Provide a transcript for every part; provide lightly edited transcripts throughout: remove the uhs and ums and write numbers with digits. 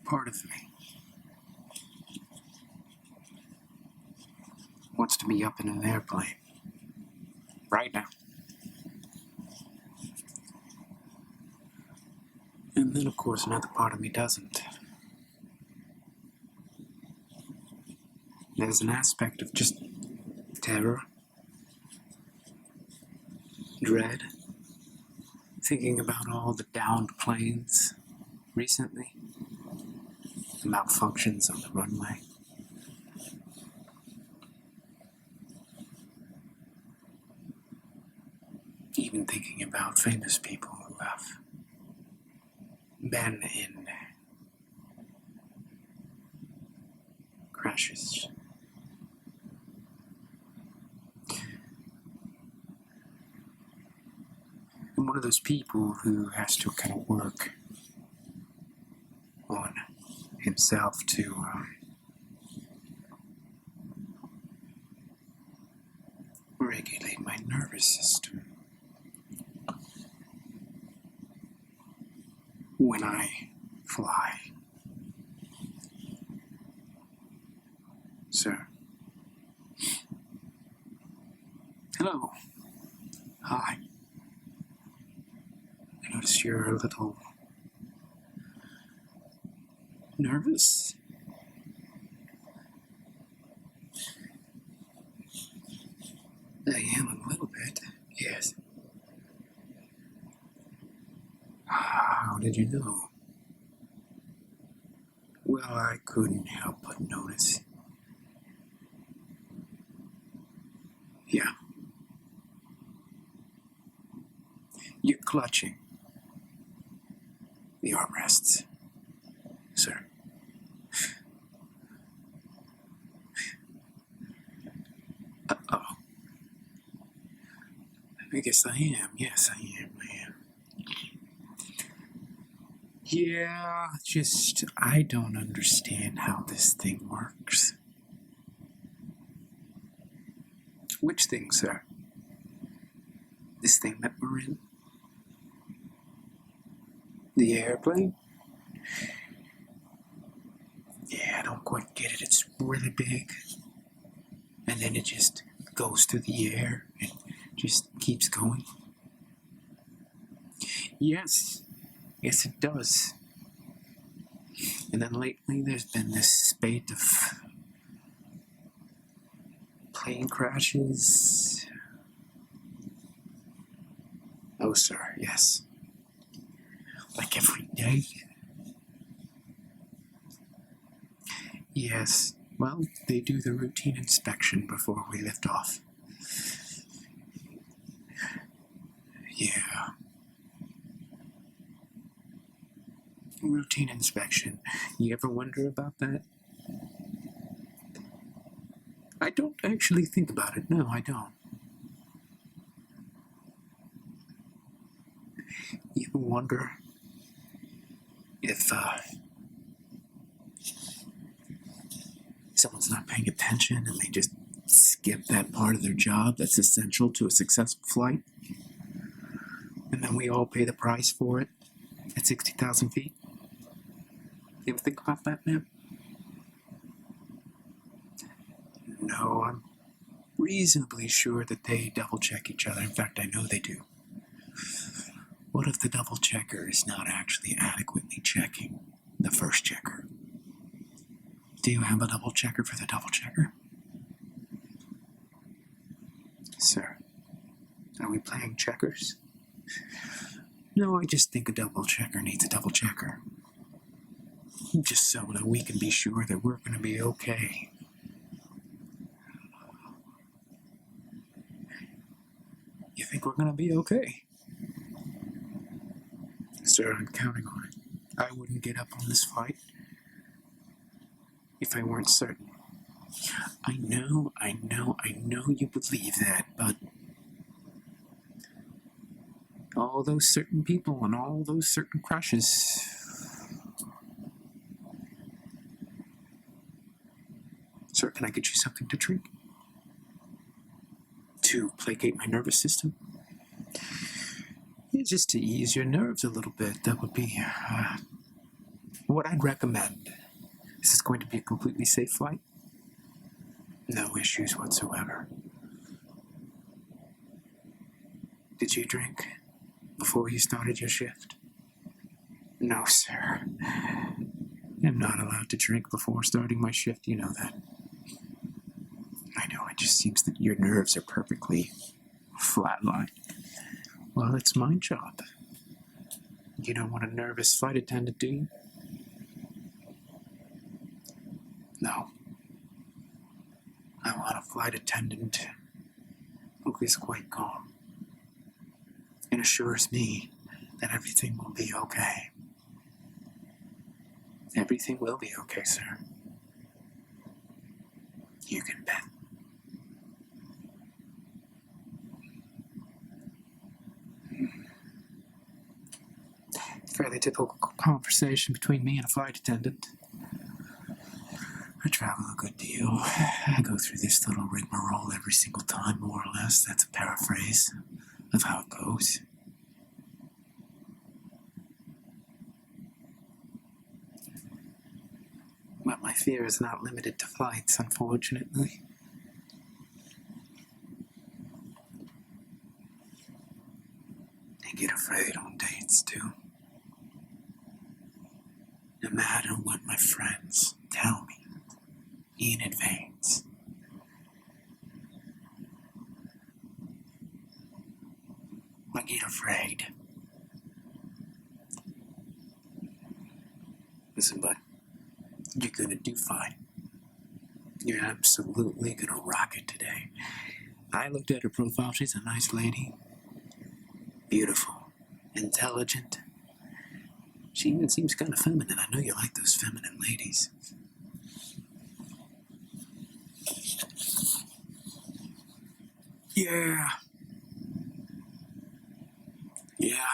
part of me wants to be up in an airplane right now. And then, of course, another part of me doesn't. There's an aspect of just terror, dread, thinking about all the downed planes recently, the malfunctions on the runway. Even thinking about famous people who have been in crashes. I'm one of those people who has to kind of work on himself to regulate my nervous system when I fly. Sir. Hello. Hi. I notice you're a little nervous. I am a little bit, yes. How did you know? Well, I couldn't help but notice. Yeah. You're clutching the armrests, sir. Uh-oh. I guess I am. Yes, I am. Yeah, I don't understand how this thing works. Which thing, sir? This thing that we're in? The airplane? Yeah, I don't quite get it. It's really big. And then it just goes through the air and just keeps going. Yes, it does. And then lately there's been this spate of plane crashes. Oh, sir, yes. Like every day. Yes, well, they do the routine inspection before we lift off. Yeah. Routine inspection. You ever wonder about that? I don't actually think about it. No, I don't. You ever wonder if someone's not paying attention and they just skip that part of their job that's essential to a successful flight? And then we all pay the price for it at 60,000 feet? You ever think about that, man? No, I'm reasonably sure that they double-check each other. In fact, I know they do. What if the double-checker is not actually adequately checking the first checker? Do you have a double-checker for the double-checker? Sir, are we playing checkers? No, I just think a double-checker needs a double-checker. Just so that we can be sure that we're going to be okay. You think we're going to be okay? Sir, I'm counting on it. I wouldn't get up on this flight if I weren't certain. I know you believe that, but all those certain people and all those certain crashes. Sir, can I get you something to drink? To placate my nervous system? Yeah, just to ease your nerves a little bit. That would be What I'd recommend, this is going to be a completely safe flight. No issues whatsoever. Did you drink before you started your shift? No, sir. I'm not allowed to drink before starting my shift, you know that. I know, it just seems that your nerves are perfectly flatlined. Well, it's my job. You don't want a nervous flight attendant, do you? No. I want a flight attendant who is quite calm and assures me that everything will be okay. Everything will be okay, sir. You can bet. Fairly typical conversation between me and a flight attendant. I travel a good deal. I go through this little rigmarole every single time, more or less. That's a paraphrase of how it goes. But my fear is not limited to flights, unfortunately. I get afraid on dates, too. No matter what my friends tell me in advance. I get afraid. Listen, bud, you're gonna do fine. You're absolutely gonna rock it today. I looked at her profile. She's a nice lady. Beautiful. Intelligent. She even seems kind of feminine. I know you like those feminine ladies. Yeah. Yeah,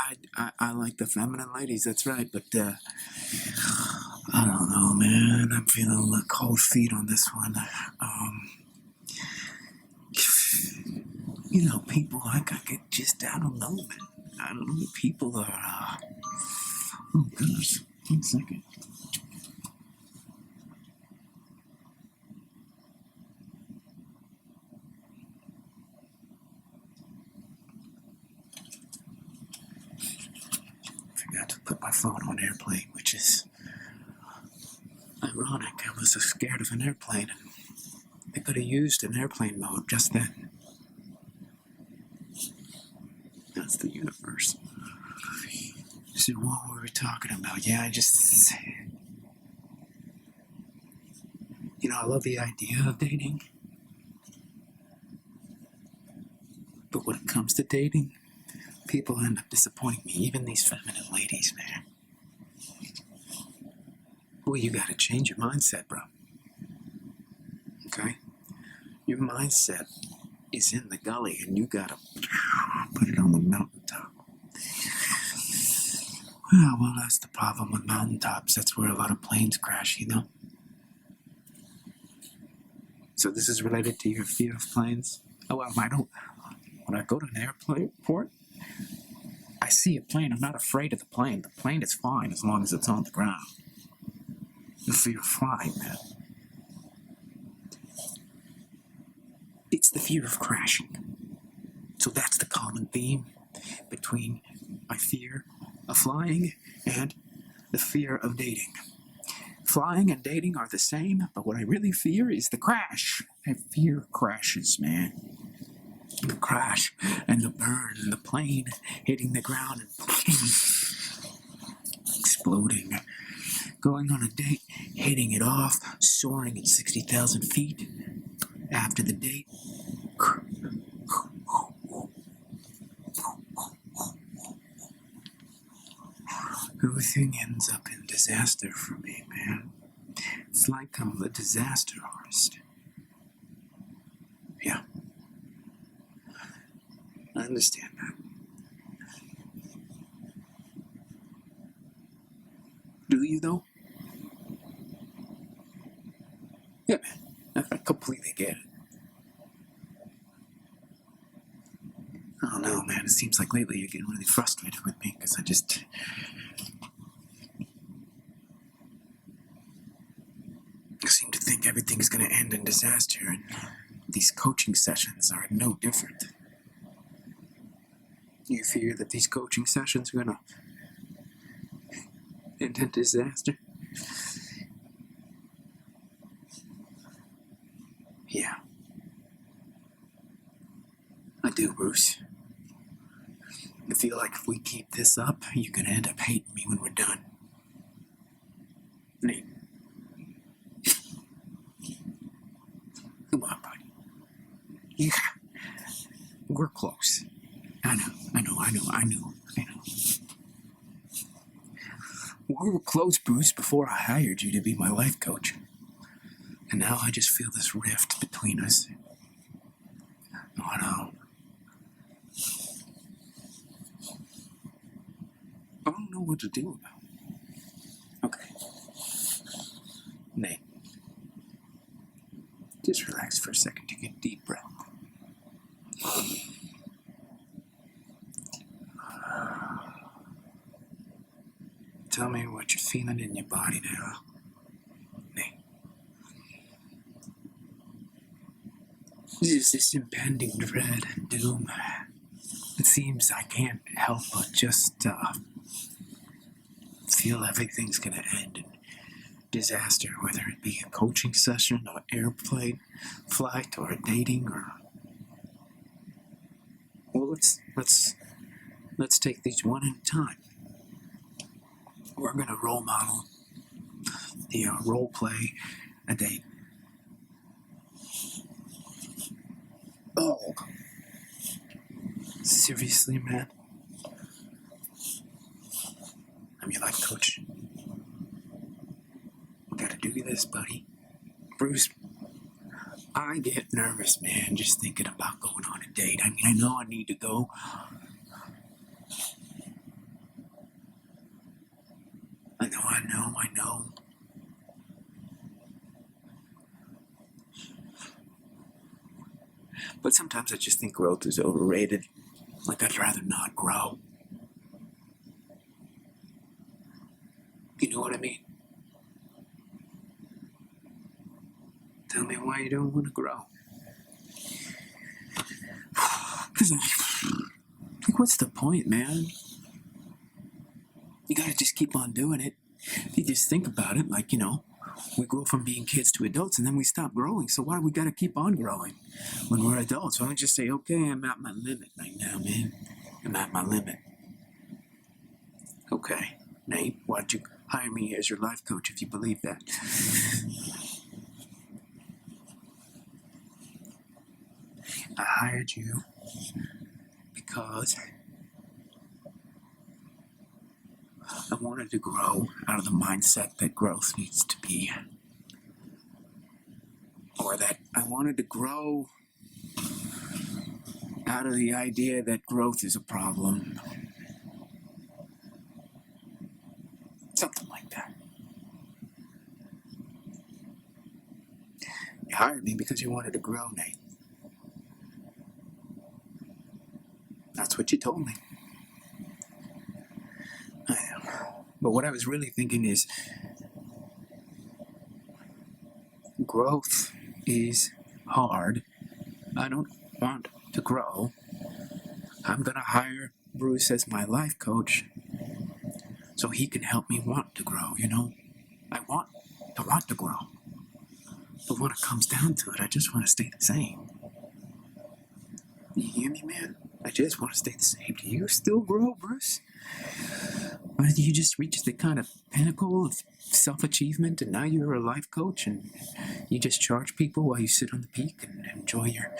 I like the feminine ladies, that's right, but, I don't know, man. I'm feeling a little cold feet on this one. You know, people, I get just, I don't know, man. I don't know, people are, oh, goodness. 1 second. Forgot to put my phone on airplane, which is ironic. I was so scared of an airplane, and I could have used an airplane mode just then. That's the universe. So what were we talking about? Yeah, I love the idea of dating. But when it comes to dating, people end up disappointing me, even these feminine ladies, man. Well, you gotta change your mindset, bro. Okay? Your mindset is in the gully, and you gotta put it on the mountaintop. Well, that's the problem with mountaintops. That's where a lot of planes crash, you know? So this is related to your fear of planes? Oh, well, when I go to an airport, I see a plane. I'm not afraid of the plane. The plane is fine as long as it's on the ground. The fear of flying, man. It's the fear of crashing. So that's the common theme between my fear of flying and the fear of dating. Flying and dating are the same, but what I really fear is the crash. I fear crashes, man. The crash and the burn and the plane hitting the ground and exploding. Going on a date, hitting it off, soaring at 60,000 feet. After the date, everything ends up in disaster for me, man. It's like I'm the disaster artist. Yeah. I understand that. Do you, though? Yeah, man. I completely get it. I don't know, man. It seems like lately you're getting really frustrated with me because I just... everything's going to end in disaster, and these coaching sessions are no different. You fear that these coaching sessions are going to end in disaster? Yeah. I do, Bruce. I feel like if we keep this up, you're going to end up hating me when we're done. Nate. Come on, buddy. Yeah. We're close. I know. We were close, Bruce, before I hired you to be my life coach. And now I just feel this rift between us. Oh, no. I don't know what to do about it. Okay. Nate. Just relax for a second. Take a deep breath. Tell me what you're feeling in your body now. Nate. There's this impending dread and doom. It seems I can't help but just feel everything's gonna end in disaster, whether it be a coaching session or airplane flight or a dating or... Well, let's take these one at a time. We're gonna role model the role play a date. Oh, seriously, man? I'm your life coach. We gotta do this, buddy. Bruce, I get nervous, man, just thinking about going on a date. I mean, I know I need to go. I know. But sometimes I just think growth is overrated. Like, I'd rather not grow. You know what I mean? Tell me why you don't want to grow. Because, like, what's the point, man? You gotta just keep on doing it. You just think about it, like, we grow from being kids to adults and then we stop growing. So why do we gotta keep on growing when we're adults? Why don't we just say, okay, I'm at my limit right now, man. I'm at my limit. Okay, Nate, why'd you hire me as your life coach if you believe that? I hired you because I wanted to grow out of the mindset that growth needs to be, or that I wanted to grow out of the idea that growth is a problem. Something like that. You hired me because you wanted to grow, Nate. That's what you told me. I know. But what I was really thinking is, growth is hard. I don't want to grow. I'm gonna hire Bruce as my life coach so he can help me want to grow, I want to grow. But when it comes down to it, I just want to stay the same. You hear me, man? I just want to stay the same. Do you still grow, Bruce? Or do you just reach the kind of pinnacle of self-achievement and now you're a life coach and you just charge people while you sit on the peak and enjoy your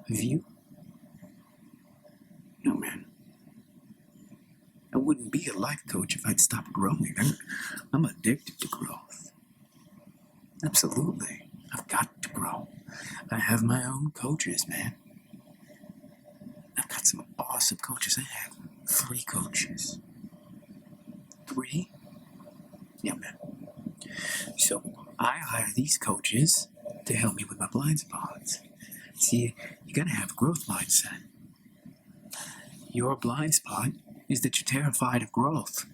view? No, man. I wouldn't be a life coach if I'd stopped growing. I'm addicted to growth. Absolutely. I've got to grow. I have my own coaches, man. I've got some awesome coaches. I have 3 coaches. 3? Yeah, man. So I hire these coaches to help me with my blind spots. See, you gotta have a growth mindset. Your blind spot is that you're terrified of growth.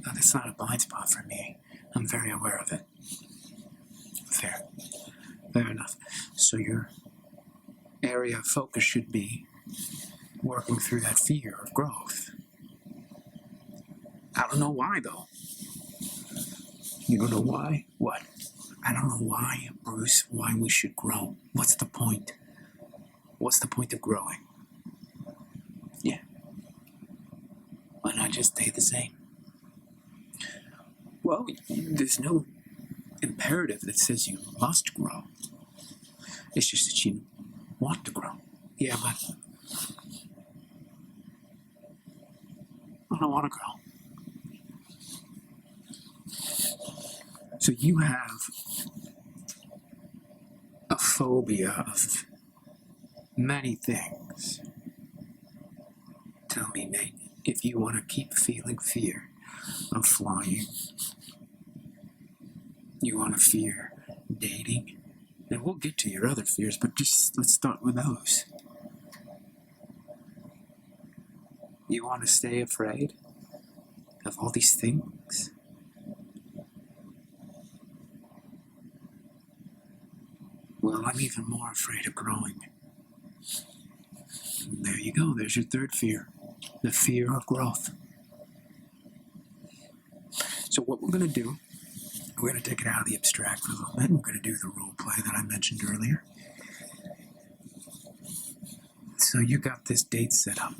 Now, that's not a blind spot for me. I'm very aware of it. fair. Fair enough. So your area of focus should be working through that fear of growth. I don't know why, though. You don't know why? What? I don't know why, Bruce, why we should grow. What's the point? What's the point of growing? Yeah. Why not just stay the same? Well, there's no imperative that says you must grow. It's just that you want to grow. Yeah, but I don't want to grow. So you have a phobia of many things. Tell me, Nate, if you want to keep feeling fear of flying, you want to fear dating, and we'll get to your other fears, but just let's start with those. You want to stay afraid of all these things? Well, I'm even more afraid of growing. And there you go, there's your third fear, the fear of growth. So what we're going to do, we're going to take it out of the abstract for a little bit. We're going to do the role play that I mentioned earlier. So you got this date set up.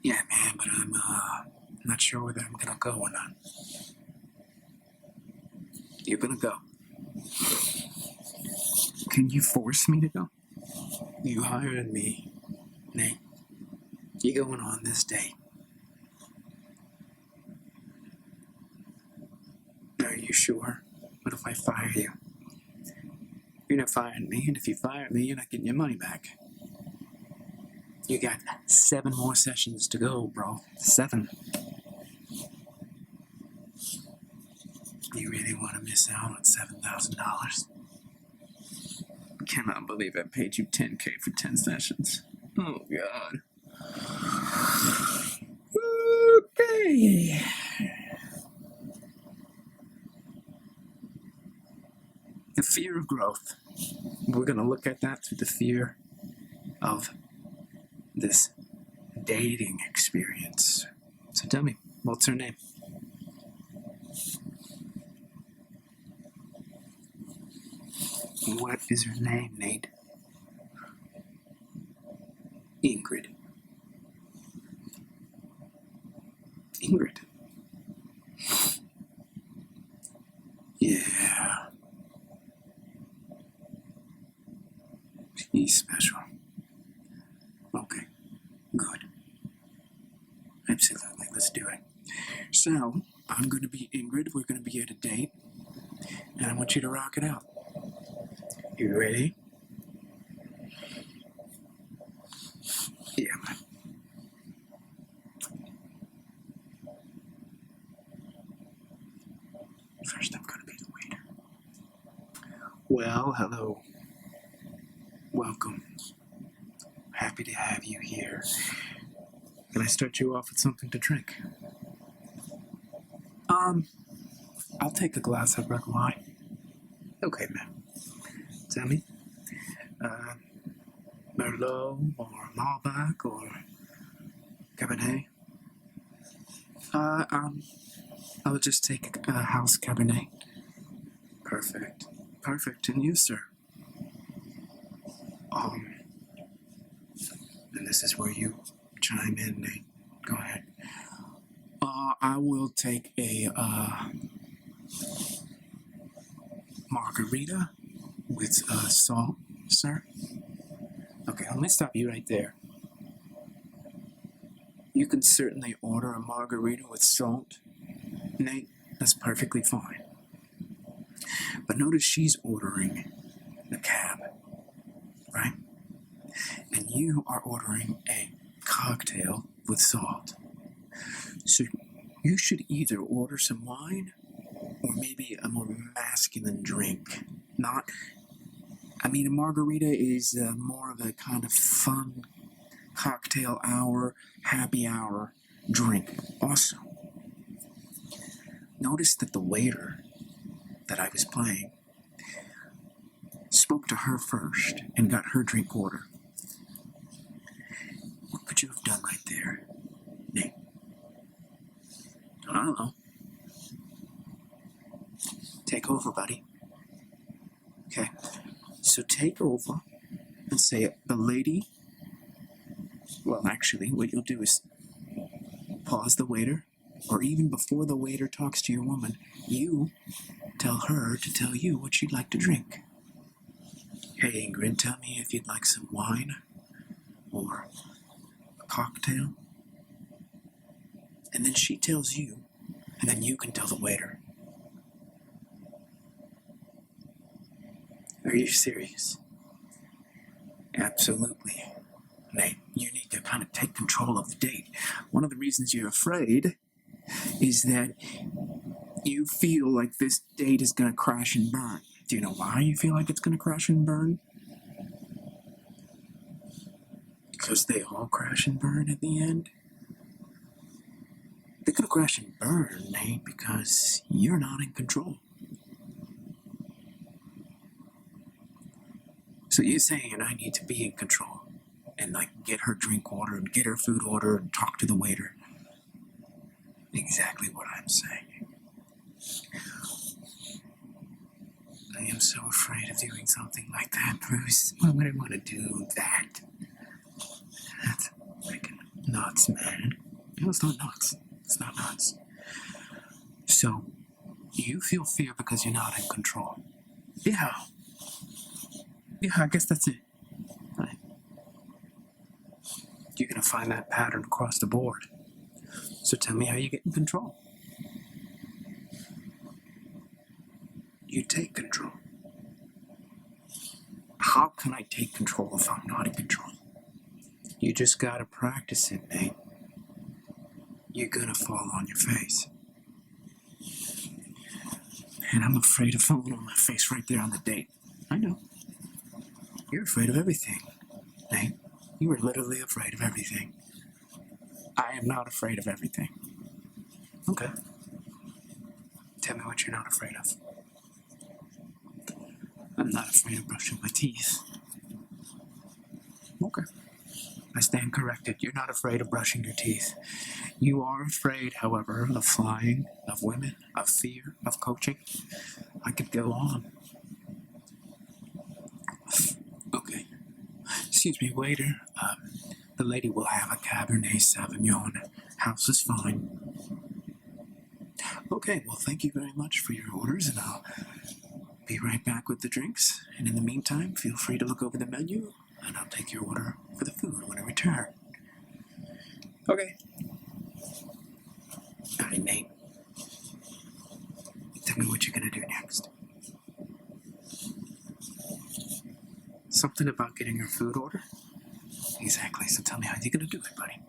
Yeah, man, but I'm not sure whether I'm going to go or not. You're going to go. Can you force me to go? You hired me, Nate. You're going on this date. Are you sure? What if I fire you? You're not firing me, and if you fire me, you're not getting your money back. You got 7 more sessions to go, bro. 7. You really want to miss out on $7,000? Cannot believe I paid you $10,000 for 10 sessions. Oh, God. Okay. The fear of growth. We're going to look at that through the fear of this dating experience. So tell me, what's her name? What is her name, Nate? Ingrid. Ingrid. Yeah. She's special. Okay. Good. Absolutely. Let's do it. So, I'm going to be Ingrid. We're going to be at a date. And I want you to rock it out. You ready? Yeah, man. First, I'm going to be the waiter. Well, hello. Welcome. Happy to have you here. Can I start you off with something to drink? I'll take a glass of red wine. Okay, man. Tell me, Merlot or Malbec or Cabernet? I'll just take a house Cabernet. Perfect. Perfect. And you, sir? And this is where you chime in, Nate. Go ahead. I will take a, margarita with, salt, sir. Okay, let me stop you right there. You can certainly order a margarita with salt, Nate. That's perfectly fine. But notice she's ordering the cab, right? And you are ordering a cocktail with salt. So you should either order some wine or maybe a more masculine drink. A margarita is more of a kind of fun cocktail hour, happy hour drink also. noticed that the waiter that I was playing spoke to her first and got her drink order. What could you have done right there, Nate? I don't know. Take over, buddy. Okay, so take over and say, the lady... Well, actually, what you'll do is pause the waiter, or even before the waiter talks to your woman, you tell her to tell you what she'd like to drink. Hey, Ingrid, tell me if you'd like some wine or a cocktail. And then she tells you, and then you can tell the waiter. Are you serious? Absolutely. Nate, you need to kind of take control of the date. One of the reasons you're afraid is that you feel like this date is going to crash and burn. Do you know why you feel like it's going to crash and burn? Because they all crash and burn at the end? They're going to crash and burn, Nate, because you're not in control. So you're saying I need to be in control and get her drink order and get her food order and talk to the waiter. Exactly what I'm saying. I am so afraid of doing something like that, Bruce. Why would I want to do that? That's freaking nuts, man. No, it's not nuts. It's not nuts. So, you feel fear because you're not in control. Yeah. Yeah, I guess that's it. Right. You're going to find that pattern across the board. So tell me how you get in control. You take control. How can I take control if I'm not in control? You just got to practice it, Nate. You're going to fall on your face. And I'm afraid of falling on my face right there on the date. I know. You're afraid of everything, Nate. You are literally afraid of everything. I am not afraid of everything. Okay. Tell me what you're not afraid of. I'm not afraid of brushing my teeth. Okay. I stand corrected. You're not afraid of brushing your teeth. You are afraid, however, of flying, of women, of fear, of coaching. I could go on. Okay. Excuse me, waiter. The lady will have a Cabernet Sauvignon. House is fine. Okay, well, thank you very much for your orders, and I'll be right back with the drinks. And in the meantime, feel free to look over the menu, and I'll take your order for the food when I return. Okay. All right, Nate. Tell me what you're going to do next. Something about getting your food order? Exactly, so tell me how you're going to do it, buddy.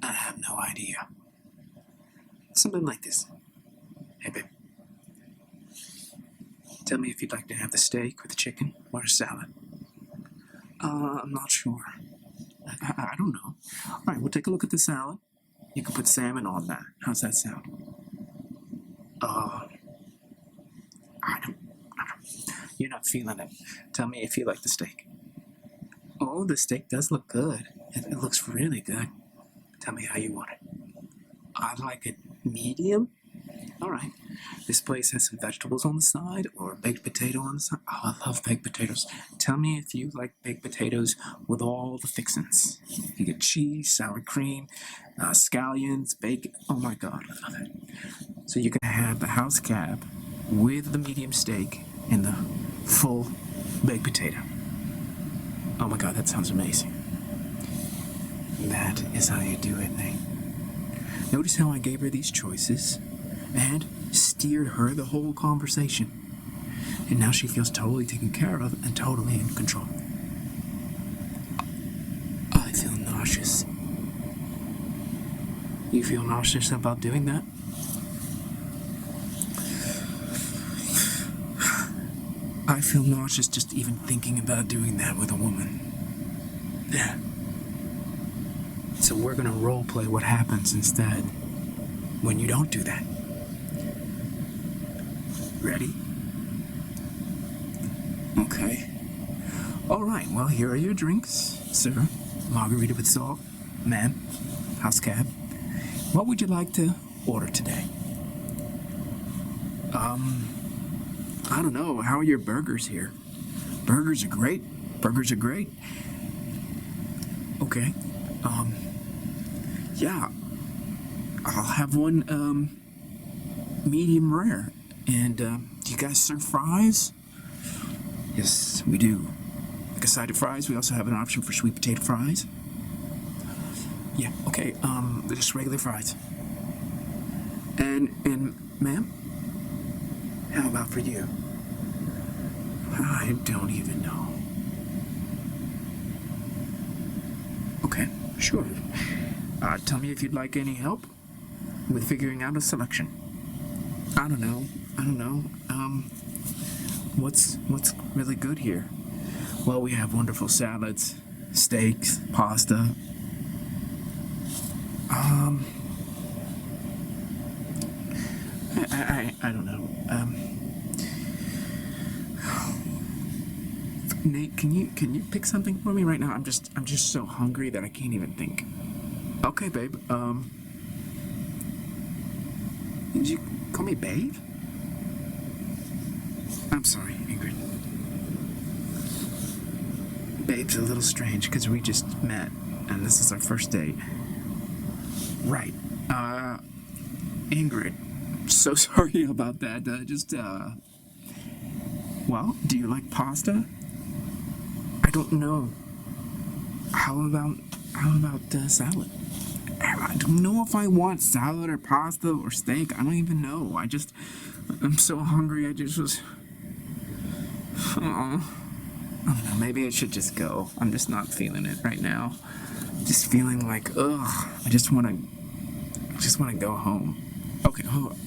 I have no idea. Something like this. Hey, babe. Tell me if you'd like to have the steak with the chicken or a salad. I'm not sure. I don't know. All right, we'll take a look at the salad. You can put salmon on that. How's that sound? I don't. You're not feeling it. Tell me if you like the steak. Oh, the steak does look good. It looks really good. Tell me how you want it. I like it medium. All right. This place has some vegetables on the side or a baked potato on the side. Oh, I love baked potatoes. Tell me if you like baked potatoes with all the fixings. You get cheese, sour cream, scallions, bacon. Oh my God, I love it. So you can have the house cab with the medium steak and the full baked potato. Oh my God, that sounds amazing. That is how you do it, Nate. Notice how I gave her these choices and steered her the whole conversation. And now she feels totally taken care of and totally in control. I feel nauseous. You feel nauseous about doing that? I feel nauseous just even thinking about doing that with a woman. Yeah. It's So we're gonna role play what happens instead when you don't do that. Ready? Okay. All right, well, here are your drinks, sir. Margarita with salt. Ma'am, house cab. What would you like to order today? I don't know. How are your burgers here? Burgers are great. Burgers are great. Okay. Yeah. I'll have one, medium rare. And, do you guys serve fries? Yes, we do. Like a side of fries, we also have an option for sweet potato fries. Yeah, okay, just regular fries. And, ma'am? How about for you? I don't even know. Okay, sure. Tell me if you'd like any help with figuring out a selection. I don't know. What's really good here? Well, we have wonderful salads, steaks, pasta. I don't know. Nate, can you pick something for me right now? I'm just so hungry that I can't even think. Okay, babe. Did you call me babe? I'm sorry, Ingrid. Babe's a little strange because we just met and this is our first date. Right. Ingrid. So sorry about that. Well, do you like pasta? I don't know. How about salad? I don't know if I want salad or pasta or steak. I don't even know. I'm so hungry. I just was. I don't know. Maybe I should just go. I'm just not feeling it right now. Just feeling like, ugh. I just want to go home. Okay, hold on.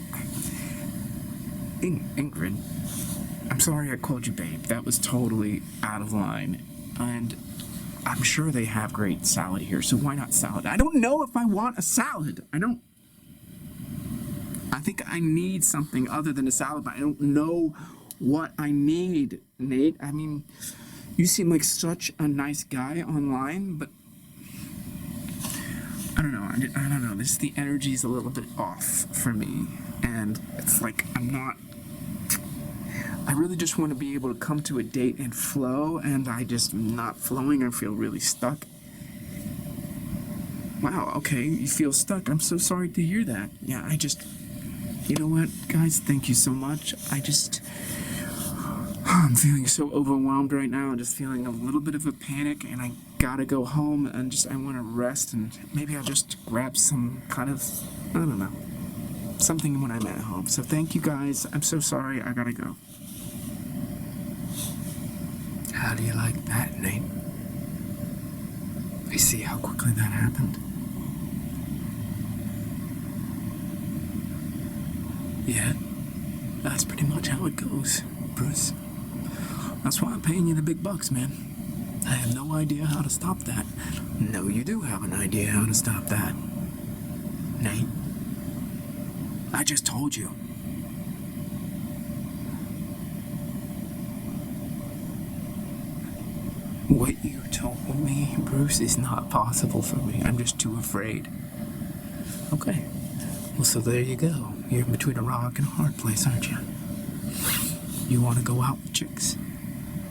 Ingrid, I'm sorry I called you babe. That was totally out of line. And I'm sure they have great salad here, so why not salad? I don't know if I want a salad. I think I need something other than a salad, but I don't know what I need, Nate. I mean, you seem like such a nice guy online, but I don't know. I don't know. The energy's a little bit off for me, and it's like I really just want to be able to come to a date and flow, and I just am not flowing. I feel really stuck. Wow, okay, you feel stuck. I'm so sorry to hear that. Yeah, you know what, guys, thank you so much. I'm feeling so overwhelmed right now. I'm just feeling a little bit of a panic, and I gotta go home, and I want to rest, and maybe I'll just grab some kind of, I don't know, something when I'm at home. So thank you guys. I'm so sorry. I gotta go. How do you like that, Nate? I see how quickly that happened. Yeah, that's pretty much how it goes, Bruce. That's why I'm paying you the big bucks, man. I have no idea how to stop that. No, you do have an idea how to stop that. Nate, I just told you. What you told me, Bruce, is not possible for me. I'm just too afraid. Okay. Well, so there you go. You're in between a rock and a hard place, aren't you? You want to go out with chicks.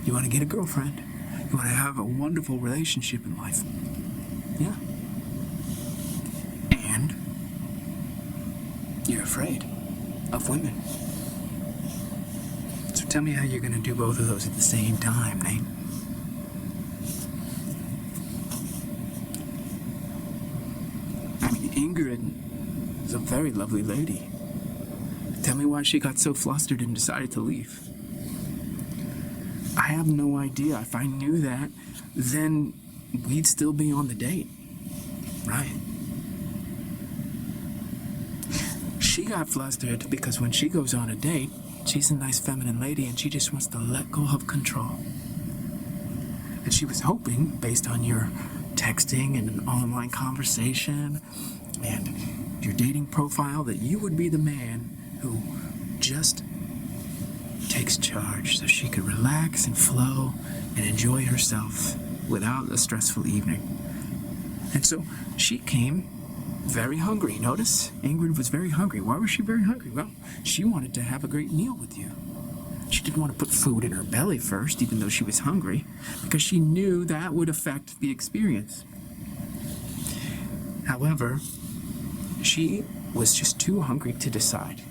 You want to get a girlfriend. You want to have a wonderful relationship in life. Yeah. And you're afraid of women. So tell me how you're going to do both of those at the same time, Nate. I mean, Ingrid is a very lovely lady. Tell me why she got so flustered and decided to leave. I have no idea. If I knew that, then we'd still be on the date. Right. She got flustered because when she goes on a date, she's a nice feminine lady and she just wants to let go of control. And she was hoping, based on your texting and an online conversation and your dating profile, that you would be the man who just takes charge so she could relax and flow and enjoy herself without a stressful evening. And so she came very hungry. Notice, Ingrid was very hungry. Why was she very hungry? Well, she wanted to have a great meal with you. She didn't want to put food in her belly first, even though she was hungry, because she knew that would affect the experience. However, she was just too hungry to decide.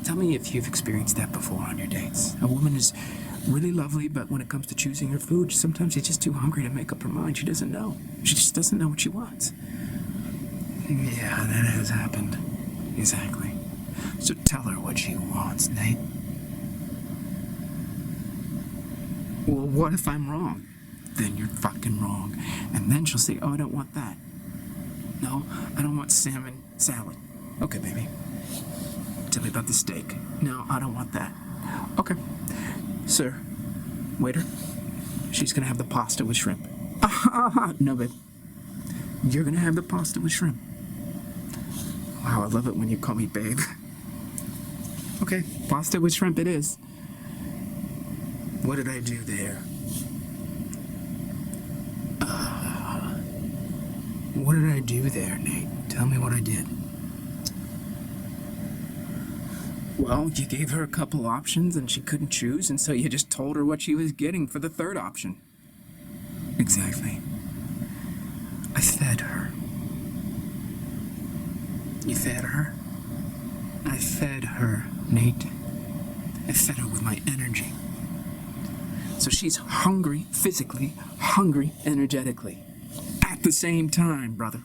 Tell me if you've experienced that before on your dates. A woman is really lovely, but when it comes to choosing her food, sometimes she's just too hungry to make up her mind. She doesn't know. She just doesn't know what she wants. Yeah, that has happened. Exactly. So tell her what she wants, Nate. Well, what if I'm wrong? Then you're fucking wrong. And then she'll say, oh, I don't want that. No, I don't want salmon salad. Okay, baby. Tell me about the steak. No, I don't want that. Okay. Sir, waiter, she's gonna have the pasta with shrimp. No, babe. You're gonna have the pasta with shrimp. Wow, I love it when you call me babe. Okay, pasta with shrimp it is. What did I do there? What did I do there, Nate? Tell me what I did. Well, you gave her a couple options and she couldn't choose, and so you just told her what she was getting for the third option. Exactly. I fed her. You fed her? I fed her, Nate. I fed her with my energy. So she's hungry physically, hungry energetically. At the same time, brother.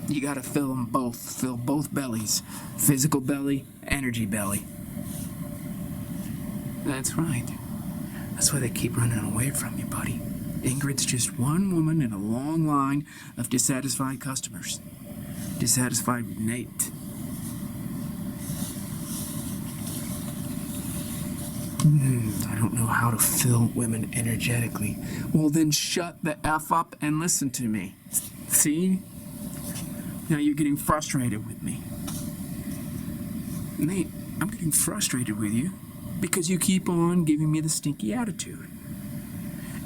You gotta fill them both. Fill both bellies. Physical belly, energy belly. That's right. That's why they keep running away from you, buddy. Ingrid's just one woman in a long line of dissatisfied customers. Dissatisfied with Nate. I don't know how to fill women energetically. Well, then shut the F up and listen to me. See? Now you're getting frustrated with me. Nate, I'm getting frustrated with you because you keep on giving me the stinky attitude.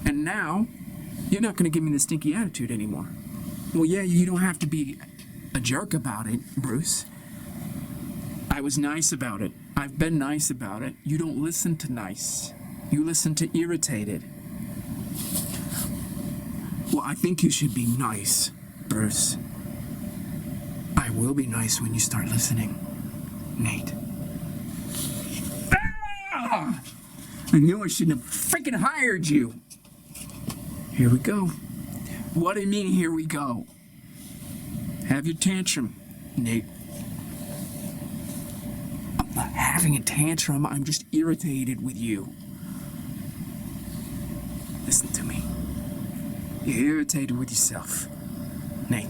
And now, you're not going to give me the stinky attitude anymore. Well, yeah, you don't have to be a jerk about it, Bruce. I was nice about it. I've been nice about it. You don't listen to nice. You listen to irritated. Well, I think you should be nice, Bruce. I will be nice when you start listening, Nate. Ah! I knew I shouldn't have freaking hired you. Here we go. What do you mean, here we go? Have your tantrum, Nate. I'm not having a tantrum. I'm just irritated with you. Listen to me. You're irritated with yourself, Nate.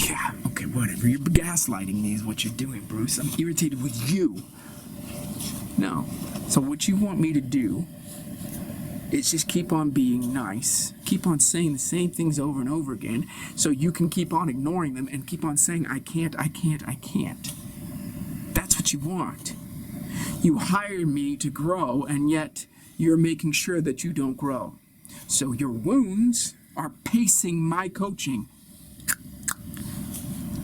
Yeah, okay, whatever. You're gaslighting me is what you're doing, Bruce. I'm irritated with you. No. So what you want me to do is just keep on being nice, keep on saying the same things over and over again, so you can keep on ignoring them and keep on saying, I can't, I can't, I can't. That's what you want. You hired me to grow, and yet you're making sure that you don't grow. So your wounds are pacing my coaching.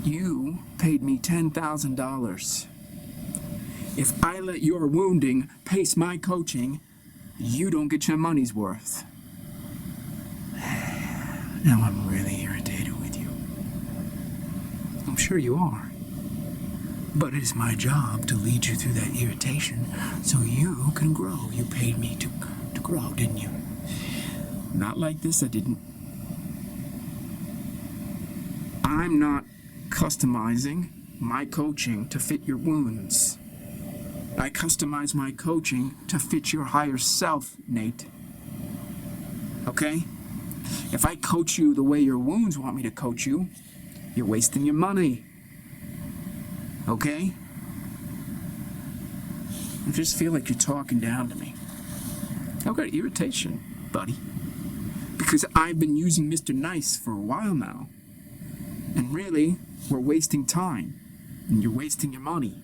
You paid me $10,000. If I let your wounding pace my coaching, you don't get your money's worth. Now I'm really irritated with you. I'm sure you are. But it is my job to lead you through that irritation so you can grow. You paid me to grow, didn't you? Not like this, I didn't. I'm not customizing my coaching to fit your wounds. I customize my coaching to fit your higher self, Nate. Okay? If I coach you the way your wounds want me to coach you, you're wasting your money. Okay? I just feel like you're talking down to me. I've got irritation, buddy. Because I've been using Mr. Nice for a while now. And really, we're wasting time. And you're wasting your money.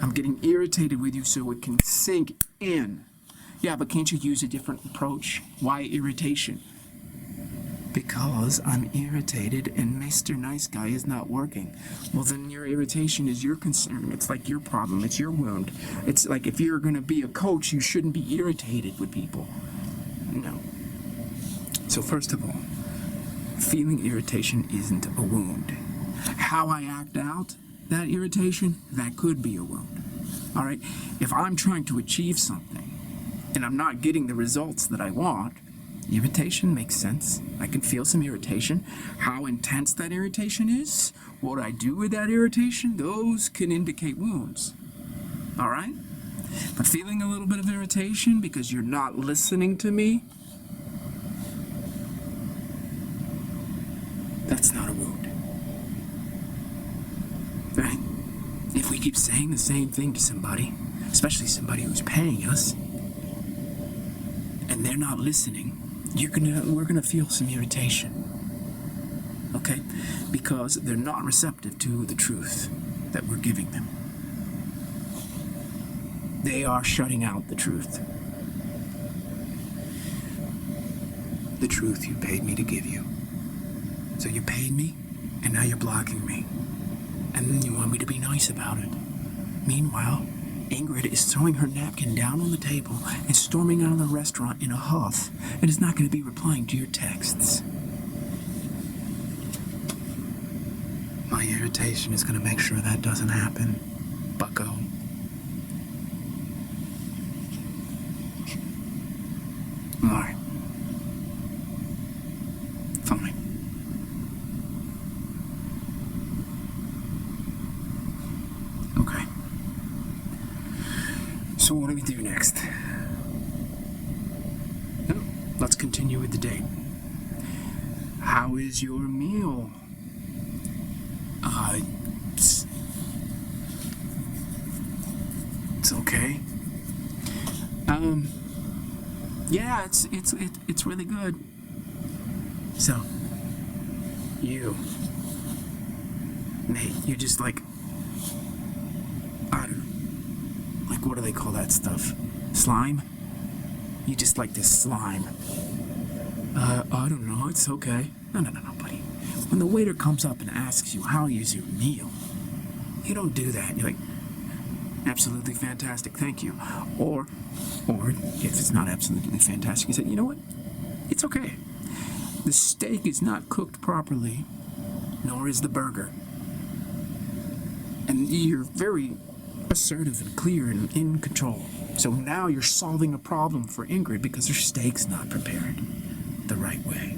I'm getting irritated with you so it can sink in. Yeah, but can't you use a different approach? Why irritation? Because I'm irritated and Mr. Nice Guy is not working. Well, then your irritation is your concern. It's like your problem. It's your wound. It's like if you're going to be a coach, you shouldn't be irritated with people. No. So first of all, feeling irritation isn't a wound. How I act out that irritation, that could be a wound. All right? If I'm trying to achieve something and I'm not getting the results that I want, irritation makes sense. I can feel some irritation. How intense that irritation is, what I do with that irritation, those can indicate wounds. All right? But feeling a little bit of irritation because you're not listening to me, that's not a wound. Right? If we keep saying the same thing to somebody, especially somebody who's paying us, and they're not listening, we're gonna feel some irritation. Okay? Because they're not receptive to the truth that we're giving them. They are shutting out the truth. The truth you paid me to give you. So you paid me, and now you're blocking me. And then you want me to be nice about it. Meanwhile, Ingrid is throwing her napkin down on the table and storming out of the restaurant in a huff, and is not going to be replying to your texts. My irritation is going to make sure that doesn't happen, bucko. Alright. Fine. Okay. So what do we do next? No, let's continue with the date. How is your meal? It's okay. Yeah, it's really good. So, Nate, you're just like, I don't know, like what do they call that stuff? Slime? You just like this slime. I don't know, it's okay. No, buddy. When the waiter comes up and asks you, how is your meal? You don't do that. You're like, absolutely fantastic, thank you. Or if it's not absolutely fantastic, you say, you know what? It's okay. The steak is not cooked properly, nor is the burger. And you're very assertive and clear and in control. So now you're solving a problem for Ingrid because her steak's not prepared the right way.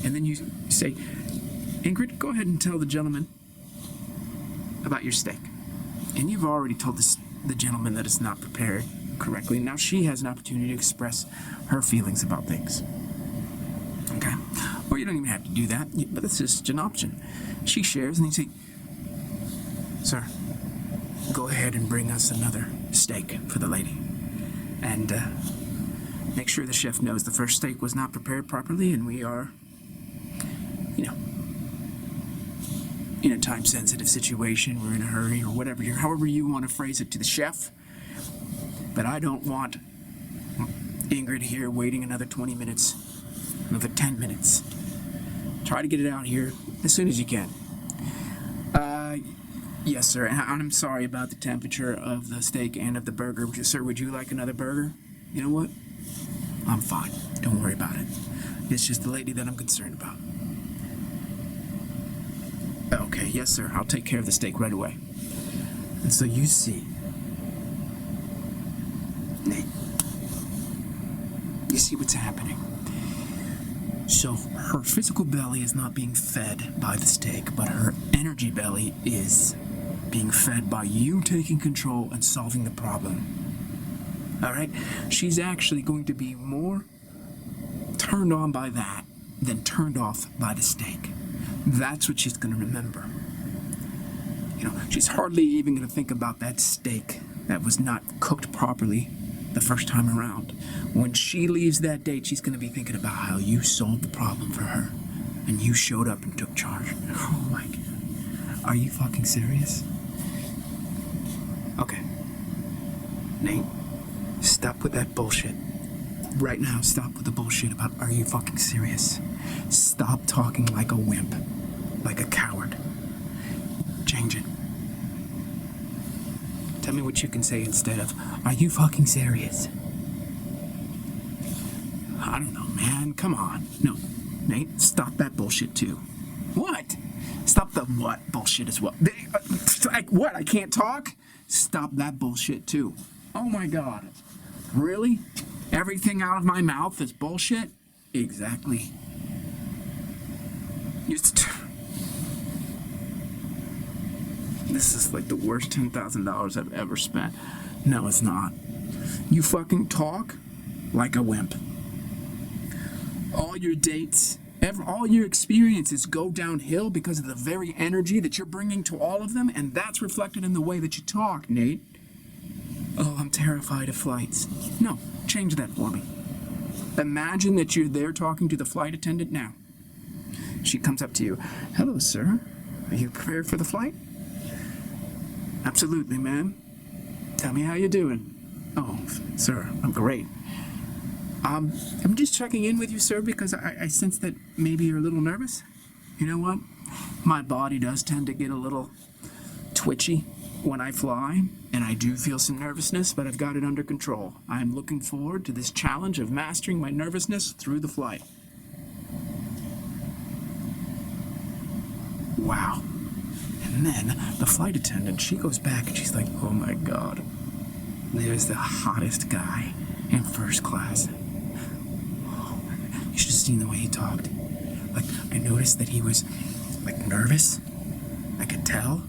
And then you say, Ingrid, go ahead and tell the gentleman about your steak. And you've already told the gentleman that it's not prepared correctly. Now she has an opportunity to express her feelings about things. Okay? Or you don't even have to do that, but that's just an option. She shares and you say, sir, go ahead and bring us another steak for the lady. And make sure the chef knows the first steak was not prepared properly and we are, in a time-sensitive situation, we're in a hurry, or whatever, however you want to phrase it to the chef. But I don't want Ingrid here waiting another 20 minutes, another 10 minutes. Try to get it out here as soon as you can. Yes, sir, and I'm sorry about the temperature of the steak and of the burger. Sir, would you like another burger? You know what? I'm fine. Don't worry about it. It's just the lady that I'm concerned about. Okay, yes, sir. I'll take care of the steak right away. And so you see, Nate, you see what's happening. So her physical belly is not being fed by the steak, but her energy belly is being fed by you taking control and solving the problem. All right? She's actually going to be more turned on by that than turned off by the steak. That's what she's going to remember. She's hardly even going to think about that steak that was not cooked properly the first time around. When she leaves that date, she's going to be thinking about how you solved the problem for her. And you showed up and took charge. Oh my God. Are you fucking serious? Okay. Nate, stop with that bullshit. Right now, stop with the bullshit about are you fucking serious? Stop talking like a wimp. Like a coward. Change it. Tell me what you can say instead of, are you fucking serious? I don't know, man. Come on. No. Nate, stop that bullshit too. What? Stop the what bullshit as well. Like what? I can't talk? Stop that bullshit too. Oh my God. Really? Everything out of my mouth is bullshit? Exactly. This is like the worst $10,000 I've ever spent. No, it's not. You fucking talk like a wimp. All your dates, all your experiences go downhill because of the very energy that you're bringing to all of them, and that's reflected in the way that you talk, Nate. Oh, I'm terrified of flights. No, change that for me. Imagine that you're there talking to the flight attendant now. She comes up to you. Hello, sir. Are you prepared for the flight? Absolutely, ma'am. Tell me how you're doing. Oh, sir, I'm great. I'm just checking in with you, sir, because I sense that maybe you're a little nervous. You know what? My body does tend to get a little twitchy when I fly, and I do feel some nervousness, but I've got it under control. I'm looking forward to this challenge of mastering my nervousness through the flight. Wow. And then the flight attendant, she goes back and she's like, oh my God, there's the hottest guy in first class. You should have seen the way he talked. Like, I noticed that he was, like, nervous. I could tell.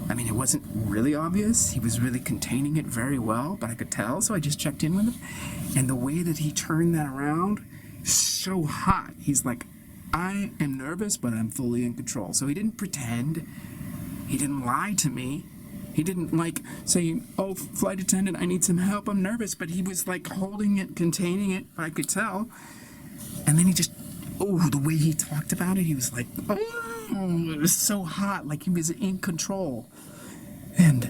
I mean, it wasn't really obvious. He was really containing it very well, but I could tell, so I just checked in with him. And the way that he turned that around, so hot. He's like, I am nervous, but I'm fully in control. So he didn't pretend. He didn't lie to me. He didn't, like, say, oh, flight attendant, I need some help, I'm nervous. But he was, like, holding it, containing it, I could tell. And then he just, oh, the way he talked about it, he was like, oh, it was so hot, like he was in control. And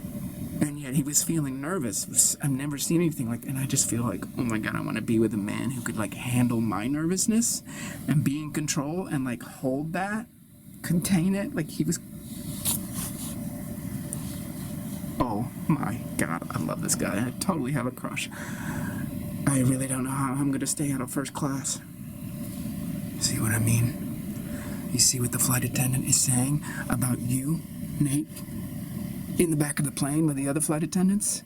yet he was feeling nervous. I've never seen anything like, and I just feel like, oh my God, I want to be with a man who could, like, handle my nervousness and be in control and, like, hold that, contain it, like he was. Oh my God, I love this guy. I totally have a crush. I really don't know how I'm going to stay out of first class. See what I mean? You see what the flight attendant is saying about you, Nate? In the back of the plane with the other flight attendants?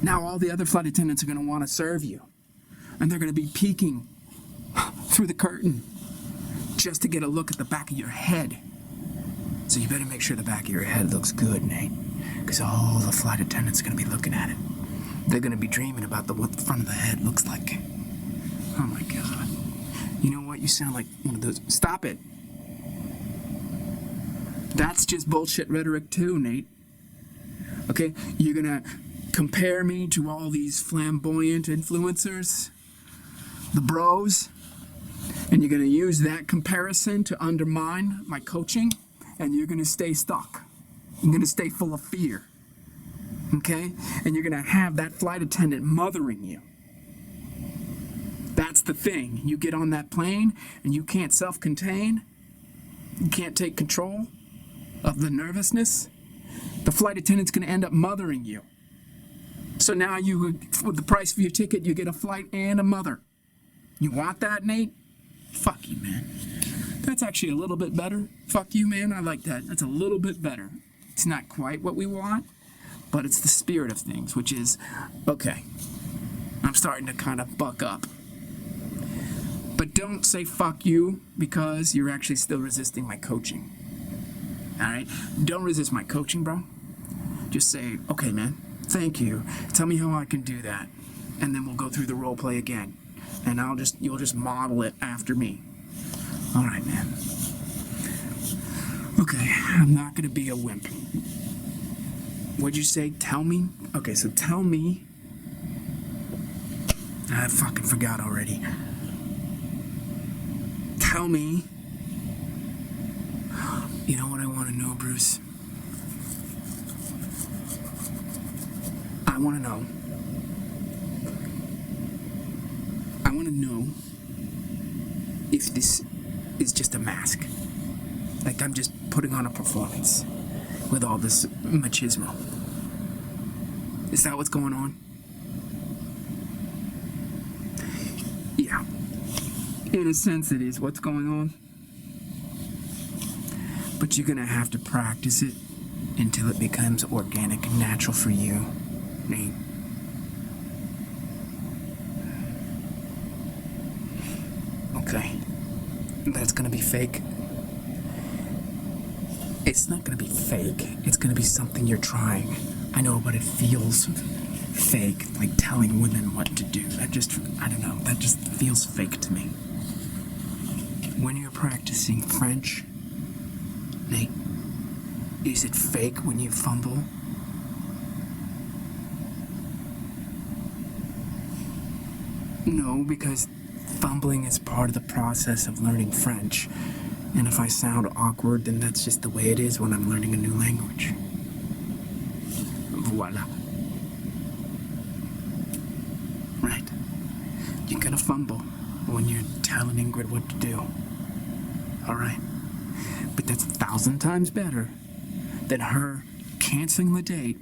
Now all the other flight attendants are going to want to serve you. And they're going to be peeking through the curtain just to get a look at the back of your head. So you better make sure the back of your head looks good, Nate. Because all the flight attendants are going to be looking at it. They're going to be dreaming about what the front of the head looks like. Oh my God. You know what? You sound like one of those. Stop it. That's just bullshit rhetoric too, Nate. Okay? You're going to compare me to all these flamboyant influencers, the bros, and you're going to use that comparison to undermine my coaching, and you're going to stay stuck. You're going to stay full of fear. Okay? And you're going to have that flight attendant mothering you. That's the thing. You get on that plane and you can't self-contain. You can't take control of the nervousness. The flight attendant's going to end up mothering you. So now you, with the price of your ticket, you get a flight and a mother. You want that, Nate? Fuck you, man. That's actually a little bit better. Fuck you, man. I like that. That's a little bit better. It's not quite what we want, but it's the spirit of things, which is, okay, I'm starting to kind of buck up. But don't say fuck you because you're actually still resisting my coaching. All right? Don't resist my coaching, bro. Just say, okay, man, thank you. Tell me how I can do that. And then we'll go through the role play again. And you'll just model it after me. All right, man. Okay, I'm not going to be a wimp. What'd you say? Tell me? Okay, so tell me I fucking forgot already. Tell me. You know what I want to know, Bruce? I want to know. I want to know if this is just a mask. Like I'm just putting on a performance with all this machismo. Is that what's going on? Yeah. In a sense it is what's going on. But you're gonna have to practice it until it becomes organic and natural for you, Nate. Okay. That's gonna be fake. It's not gonna be fake. It's gonna be something you're trying. I know, but it feels fake, like telling women what to do. I don't know, that just feels fake to me. When you're practicing French, Nate, is it fake when you fumble? No, because fumbling is part of the process of learning French. And if I sound awkward, then that's just the way it is when I'm learning a new language. Voila. Right. You're gonna fumble when you're telling Ingrid what to do. Alright. But that's 1,000 times better than her canceling the date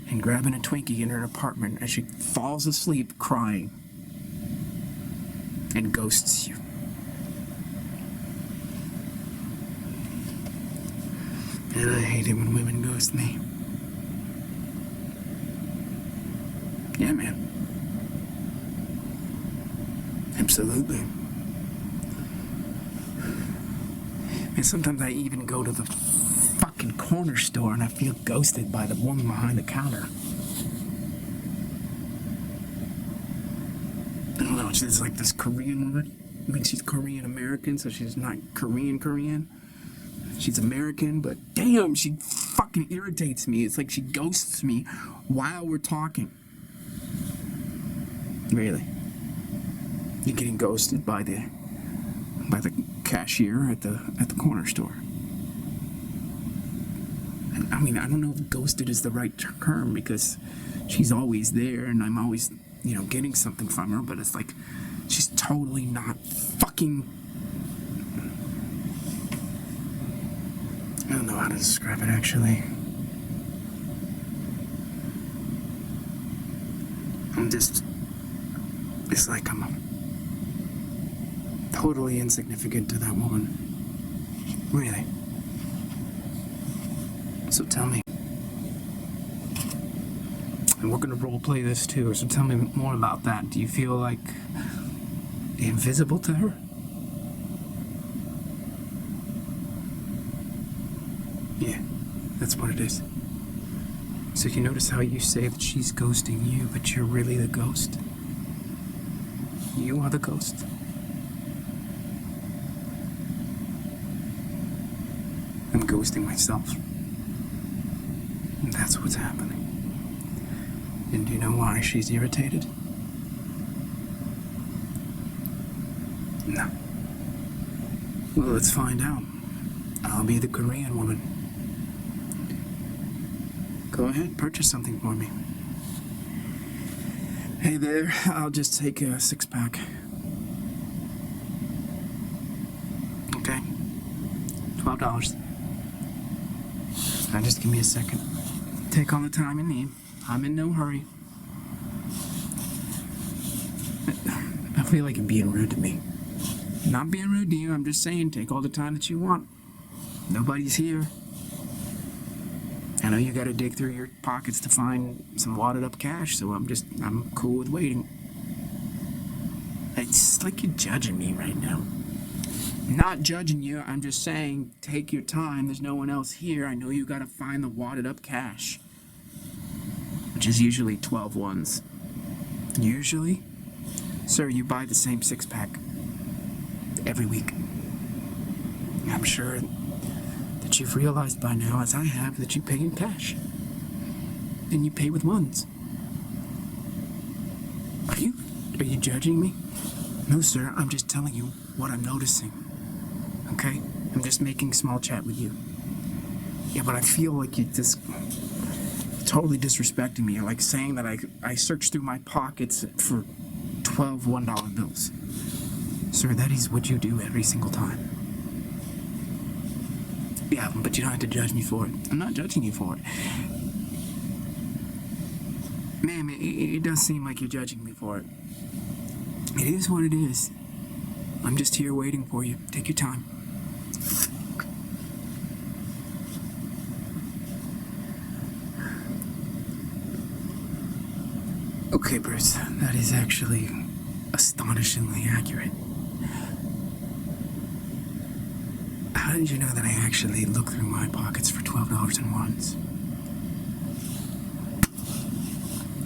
and grabbing a Twinkie in her apartment as she falls asleep crying and ghosts you. And I hate it when women ghost me. Yeah, man. Absolutely. And sometimes I even go to the fucking corner store and I feel ghosted by the woman behind the counter. I don't know, she's like this Korean woman. I mean, she's Korean American, so she's not Korean. She's American, but damn, she fucking irritates me. It's like she ghosts me while we're talking. Really. You're getting ghosted by the cashier at the corner store. I mean, I don't know if ghosted is the right term because she's always there and I'm always, getting something from her, but it's like she's totally not fucking. I don't know how to describe it actually. It's like I'm totally insignificant to that woman. Really. So tell me. And we're gonna role play this too, so tell me more about that. Do you feel like invisible to her? Yeah, that's what it is. So you notice how you say that she's ghosting you, but you're really the ghost? You are the ghost. I'm ghosting myself. And that's what's happening. And do you know why she's irritated? No. Well, let's find out. I'll be the Korean woman. Go ahead, purchase something for me. Hey there, I'll just take a 6-pack. Okay. $12. Now just give me a second. Take all the time you need. I'm in no hurry. I feel like you're being rude to me. Not being rude to you, I'm just saying take all the time that you want. Nobody's here. I know you gotta dig through your pockets to find some wadded up cash, so I'm cool with waiting. It's like you're judging me right now. Not judging you, I'm just saying take your time. There's no one else here. I know you gotta find the wadded up cash, which is usually 12 ones. Usually? Sir, you buy the same 6-pack every week. I'm sure that you've realized by now, as I have, that you pay in cash. And you pay with ones. Are you Are you judging me? No, sir. I'm just telling you what I'm noticing. Okay? I'm just making small chat with you. Yeah, but I feel like you're just totally disrespecting me. You're like saying that I searched through my pockets for 12 $1 bills. Sir, that is what you do every single time. Yeah, but you don't have to judge me for it. I'm not judging you for it. Ma'am, it does seem like you're judging me for it. It is what it is. I'm just here waiting for you. Take your time. Okay, Bruce, that is actually astonishingly accurate. How did you know that I actually looked through my pockets for $12 in ones?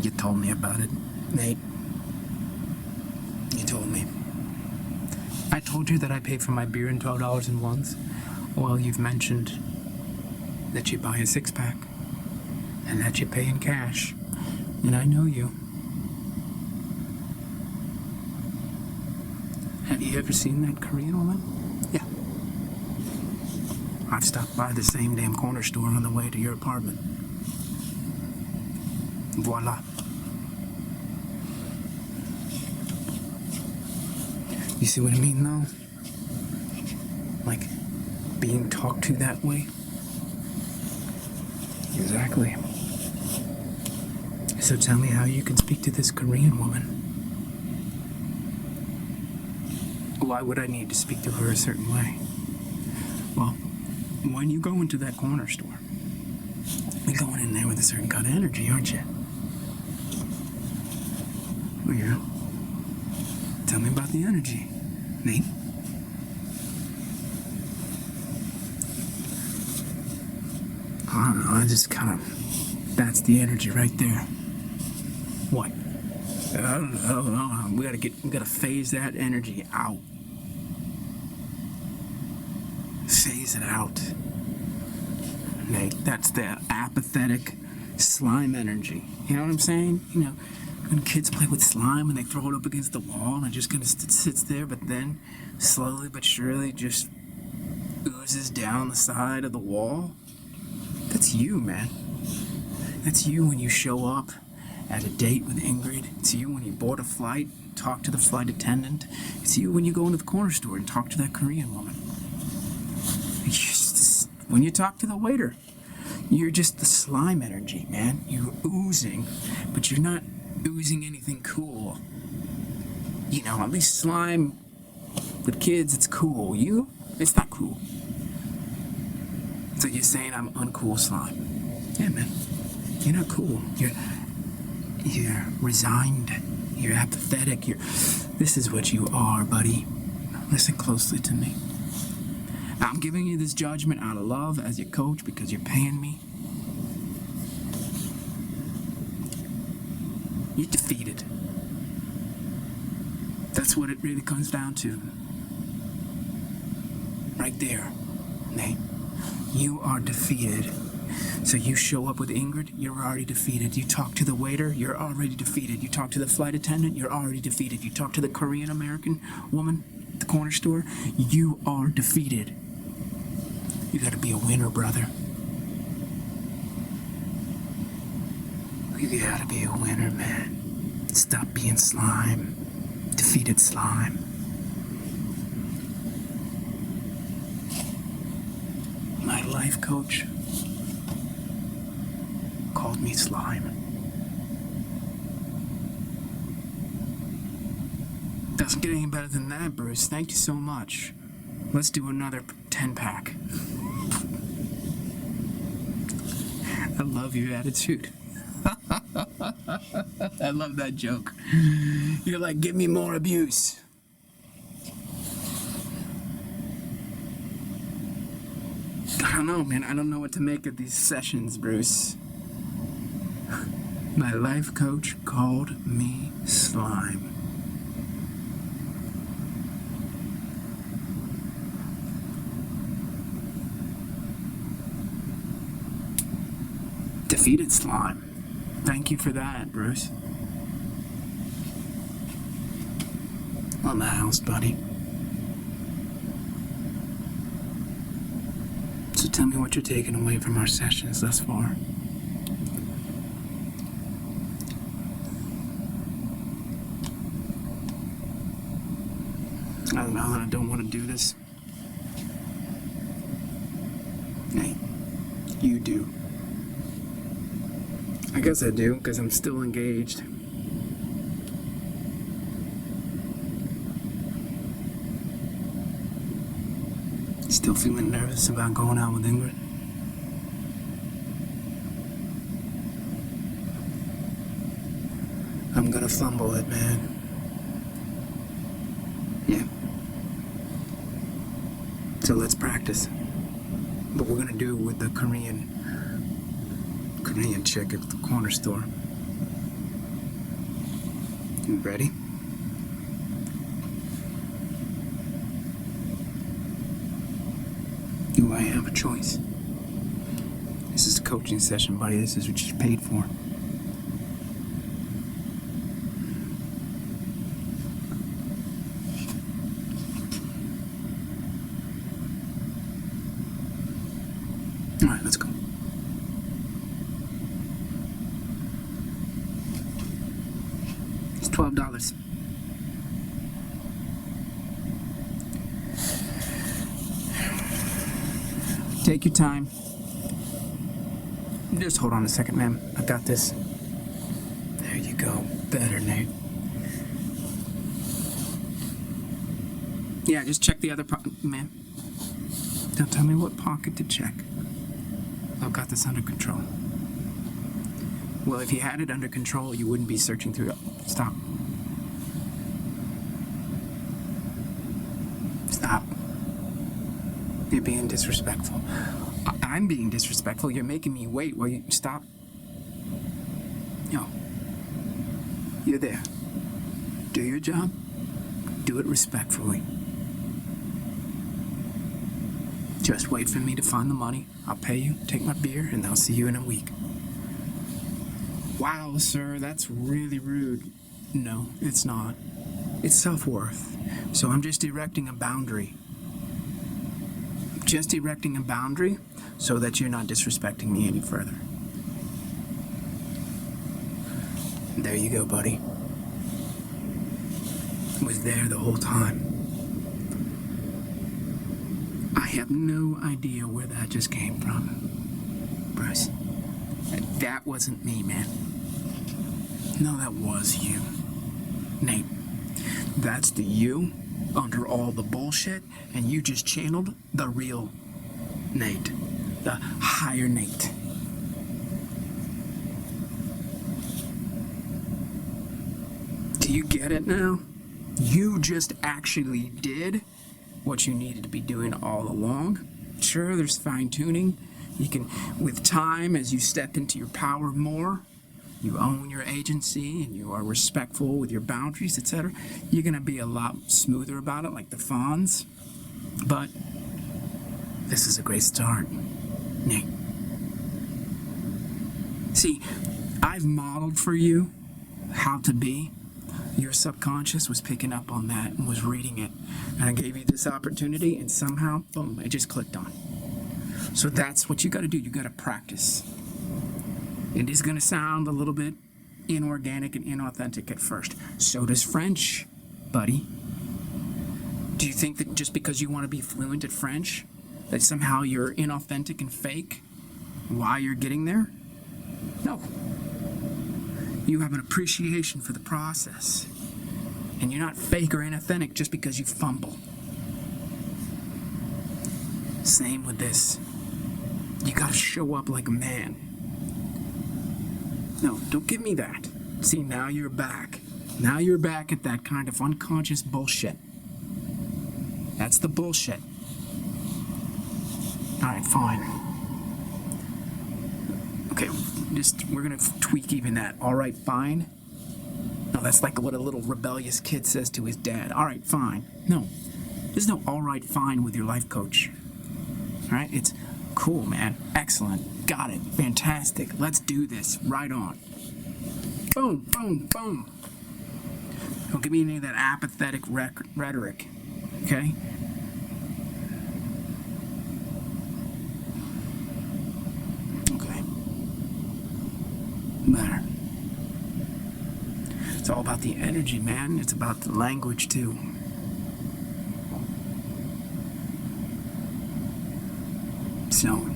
You told me about it, Nate. You told me. I told you that I paid for my beer in $12 in ones. Well, you've mentioned that you buy a six-pack and that you pay in cash. And I know you. Have you ever seen that Korean woman? Yeah. I've stopped by the same damn corner store on the way to your apartment. Voila. You see what I mean, though? Like, being talked to that way? Exactly. So tell me how you can speak to this Korean woman. Why would I need to speak to her a certain way? Well, when you go into that corner store, you're going in there with a certain kind of energy, aren't you? Well, yeah. Tell me about the energy, Nate. I don't know, I just kind of... That's the energy right there. What? I don't know. We gotta phase that energy out. Phase it out. Nate, that's the apathetic slime energy. You know what I'm saying? You know, when kids play with slime and they throw it up against the wall and it just kind of sits there, but then slowly but surely just oozes down the side of the wall. That's you, man. That's you when you show up at a date with Ingrid. It's you when you board a flight, talk to the flight attendant. It's you when you go into the corner store and talk to that Korean woman. When you talk to the waiter, you're just the slime energy, man. You're oozing, but you're not oozing anything cool. You know, at least slime with kids, it's cool. You, it's not cool. So you're saying I'm uncool slime? Yeah, man. You're not cool. You're resigned. You're apathetic. This is what you are, buddy. Listen closely to me. I'm giving you this judgment out of love as your coach because you're paying me. You're defeated. That's what it really comes down to. Right there, Nate. You are defeated. So you show up with Ingrid, you're already defeated. You talk to the waiter, you're already defeated. You talk to the flight attendant, you're already defeated. You talk to the Korean American woman at the corner store, you are defeated. You gotta be a winner, brother. You gotta be a winner, man. Stop being slime. Defeated slime. My life coach called me slime. Doesn't get any better than that, Bruce. Thank you so much. Let's do another 10-pack. I love your attitude. I love that joke. You're like, give me more abuse. I don't know, man. I don't know what to make of these sessions, Bruce. My life coach called me slime. Defeated slime. Thank you for that, Bruce. on the house, buddy. So tell me what you're taking away from our sessions thus far. I don't know that I don't want to do this. Hey, you do. I guess I do, because I'm still engaged. Still feeling nervous about going out with Ingrid? I'm gonna fumble it, man. Yeah. So let's practice. But we're gonna do it with the Korean chick at the corner store. You ready? Do I have a choice? This is a coaching session, buddy. This is what you paid for. All right, let's go. It's $12. Take your time. Just hold on a second, ma'am. I got this. There you go. Better, Nate. Yeah, just check the other pocket, ma'am. Now tell me what pocket to check. I've got this under control. Well, if you had it under control, you wouldn't be searching through it. Stop. Stop. You're being disrespectful. I'm being disrespectful. You're making me wait while you stop. Yo. You're there. Do your job. Do it respectfully. Just wait for me to find the money. I'll pay you, take my beer, and I'll see you in a week. Wow, sir, that's really rude. No, it's not. It's self-worth. So I'm just erecting a boundary. Just erecting a boundary so that you're not disrespecting me any further. There you go, buddy. I was there the whole time. I have no idea where that just came from. Bruce, that wasn't me, man. No, that was you. Nate, that's the you under all the bullshit, and you just channeled the real Nate, the higher Nate. Do you get it now? You just actually did what you needed to be doing all along. Sure, there's fine-tuning. You can, with time, as you step into your power more, you own your agency and you are respectful with your boundaries, etc., you're going to be a lot smoother about it, like the Fonz. But this is a great start, Nate. See, I've modeled for you how to be. Your subconscious was picking up on that and was reading it. And I gave you this opportunity, and somehow, boom, it just clicked on. So that's what you got to do. You got to practice. It is going to sound a little bit inorganic and inauthentic at first. So does French, buddy. Do you think that just because you want to be fluent at French, that somehow you're inauthentic and fake while you're getting there? No. You have an appreciation for the process. And you're not fake or inauthentic just because you fumble. Same with this. You gotta show up like a man. No, don't give me that. See, now you're back. Now you're back at that kind of unconscious bullshit. That's the bullshit. Alright, fine. Okay, we're gonna tweak even that. Alright, fine. No, that's like what a little rebellious kid says to his dad. Alright, fine. No, there's no alright, fine with your life coach. Alright, it's cool, man. Excellent. Got it. Fantastic. Let's do this. Right on. Boom, boom, boom. Don't give me any of that apathetic rhetoric, okay? Okay. Better. It's all about the energy, man. It's about the language, too. So,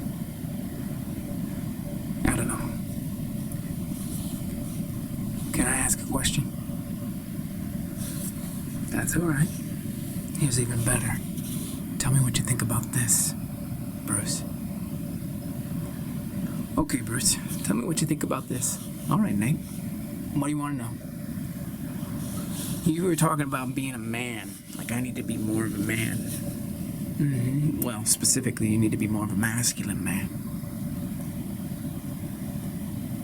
I don't know. Can I ask a question? That's alright. Here's even better. Tell me what you think about this, Bruce. Okay, Bruce. Tell me what you think about this. Alright, Nate. What do you want to know? You were talking about being a man. Like, I need to be more of a man. Mm-hmm. Well, specifically, you need to be more of a masculine man.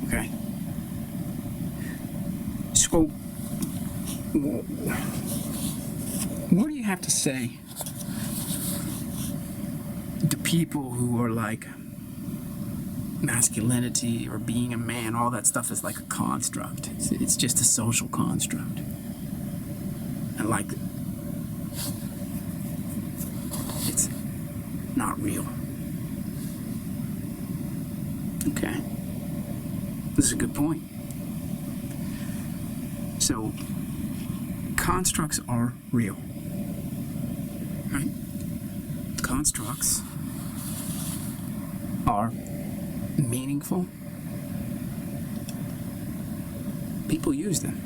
Okay. So, what do you have to say to people who are like, masculinity or being a man, all that stuff is like a construct. It's just a social construct. And like, it's not real. Okay. This is a good point. So, constructs are real. Right? Constructs are meaningful. People use them.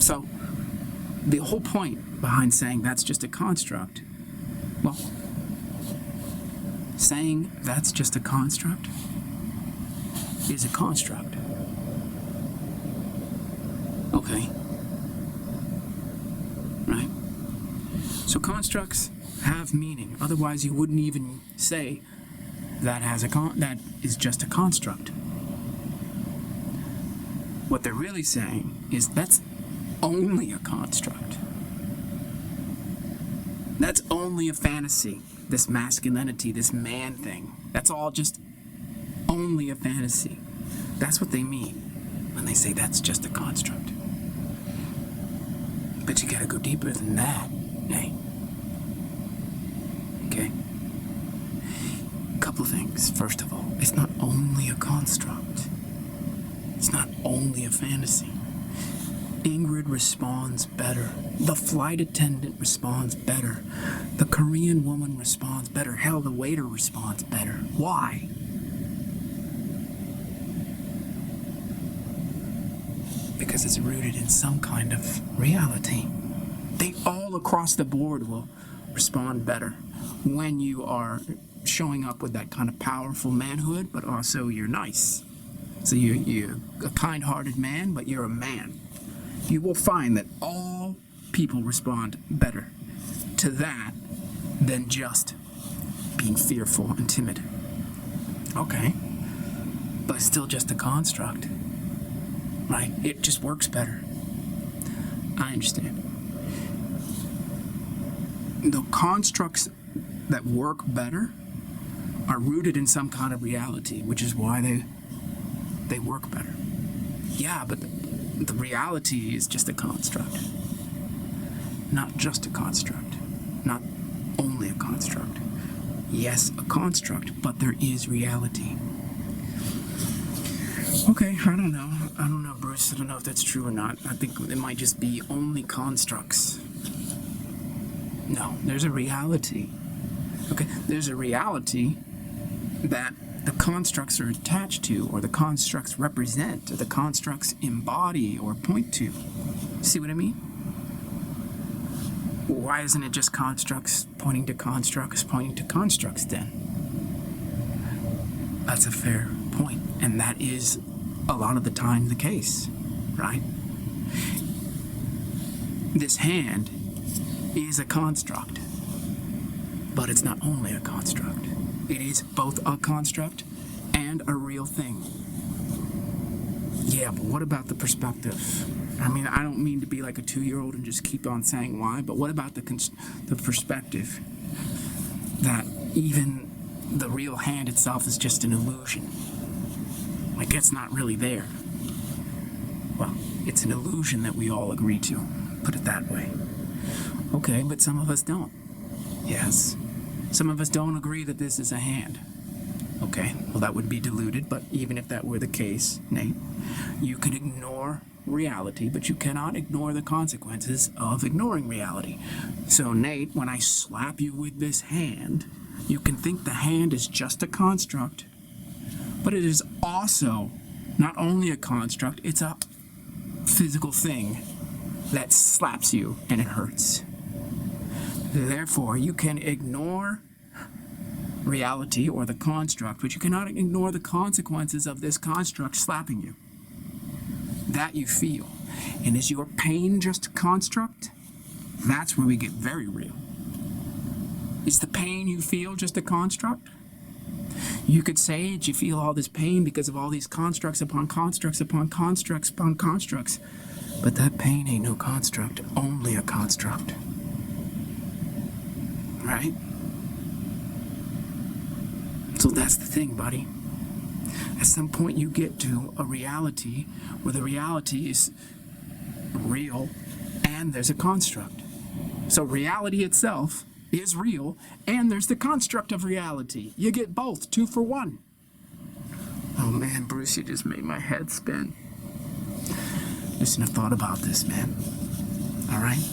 So, the whole point behind saying that's just a construct, well, saying that's just a construct is a construct. Okay. Right? So constructs have meaning. Otherwise, you wouldn't even say that that is just a construct. What they're really saying is that's only a construct. That's only a fantasy. This masculinity, this man thing. That's all just only a fantasy. That's what they mean when they say that's just a construct. But you gotta go deeper than that, hey? Okay? Couple things. First of all, it's not only a construct. It's not only a fantasy. Ingrid responds better. The flight attendant responds better. The Korean woman responds better. Hell, the waiter responds better. Why? Because it's rooted in some kind of reality. They all across the board will respond better when you are showing up with that kind of powerful manhood, but also you're nice. So you're a kind-hearted man, but you're a man. You will find that all people respond better to that than just being fearful and timid. Okay, but it's still just a construct, right? It just works better. I understand. The constructs that work better are rooted in some kind of reality, which is why they work better. Yeah, but the reality is just a construct. Not just a construct. Not only a construct. Yes, a construct, but there is reality. Okay, I don't know. Bruce. I don't know if that's true or not. I think it might just be only constructs. No, there's a reality. Okay, there's a reality that the constructs are attached to, or the constructs represent, or the constructs embody or point to. See what I mean? Why isn't it just constructs pointing to constructs pointing to constructs then? That's a fair point, and that is a lot of the time the case, right? This hand is a construct, but it's not only a construct. It is both a construct and a real thing. Yeah, but what about the perspective? I mean, I don't mean to be like a 2-year-old and just keep on saying why, but what about the perspective that even the real hand itself is just an illusion? Like, it's not really there. Well, it's an illusion that we all agree to. Put it that way. Okay, but some of us don't. Yes. Some of us don't agree that this is a hand. Okay, well, that would be diluted, but even if that were the case, Nate, you can ignore reality, but you cannot ignore the consequences of ignoring reality. So, Nate, when I slap you with this hand, you can think the hand is just a construct, but it is also not only a construct, it's a physical thing that slaps you and it hurts. Therefore, you can ignore reality or the construct, but you cannot ignore the consequences of this construct slapping you. That you feel. And is your pain just a construct? That's where we get very real. Is the pain you feel just a construct? You could say that you feel all this pain because of all these constructs upon constructs upon constructs upon constructs, but that pain ain't no construct, only a construct. Right? So that's the thing, buddy. At some point you get to a reality where the reality is real and there's a construct. So reality itself is real and there's the construct of reality. You get both, 2 for 1. Oh man, Bruce, you just made my head spin. Listen, I've thought about this, man. All right?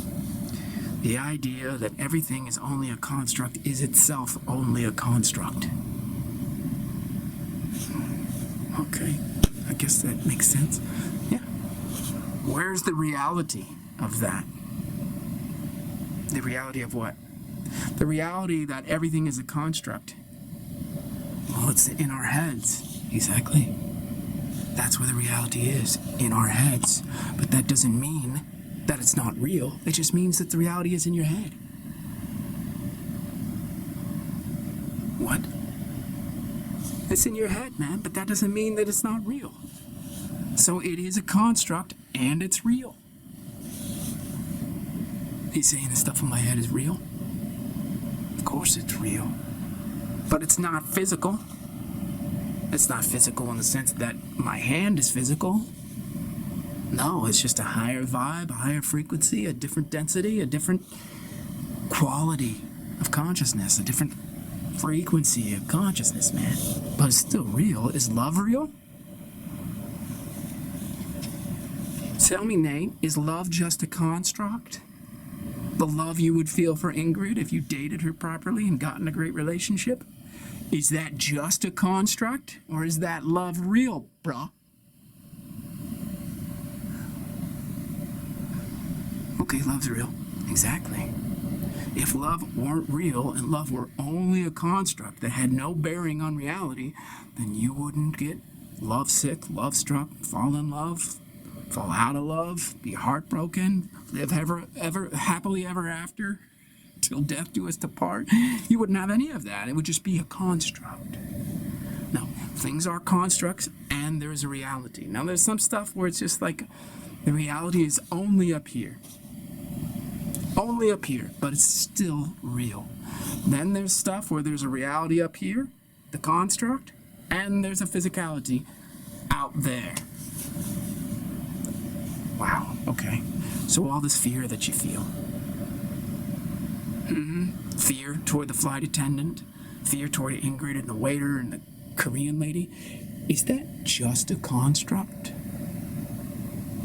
The idea that everything is only a construct is itself only a construct. Okay, I guess that makes sense. Yeah. Where's the reality of that? The reality of what? The reality that everything is a construct. Well, it's in our heads. Exactly. That's where the reality is, in our heads. But that doesn't mean that it's not real. It just means that the reality is in your head. What? It's in your head, man, but that doesn't mean that it's not real. So it is a construct, and it's real. He's saying the stuff in my head is real? Of course it's real. But it's not physical. It's not physical in the sense that my hand is physical. No, it's just a higher vibe, a higher frequency, a different density, a different quality of consciousness, a different frequency of consciousness, man. But it's still real. Is love real? Tell me, Nate, is love just a construct? The love you would feel for Ingrid if you dated her properly and got in a great relationship? Is that just a construct? Or is that love real, bruh? Okay, love's real. Exactly. If love weren't real and love were only a construct that had no bearing on reality, then you wouldn't get lovesick, love-struck, fall in love, fall out of love, be heartbroken, live ever happily ever after, till death do us part. You wouldn't have any of that. It would just be a construct. No, things are constructs and there's a reality. Now there's some stuff where it's just like the reality is only up here. Only up here, but it's still real. Then there's stuff where there's a reality up here, the construct, and there's a physicality out there. Wow, okay. So all this fear that you feel. Fear toward the flight attendant, fear toward Ingrid and the waiter and the Korean lady. Is that just a construct?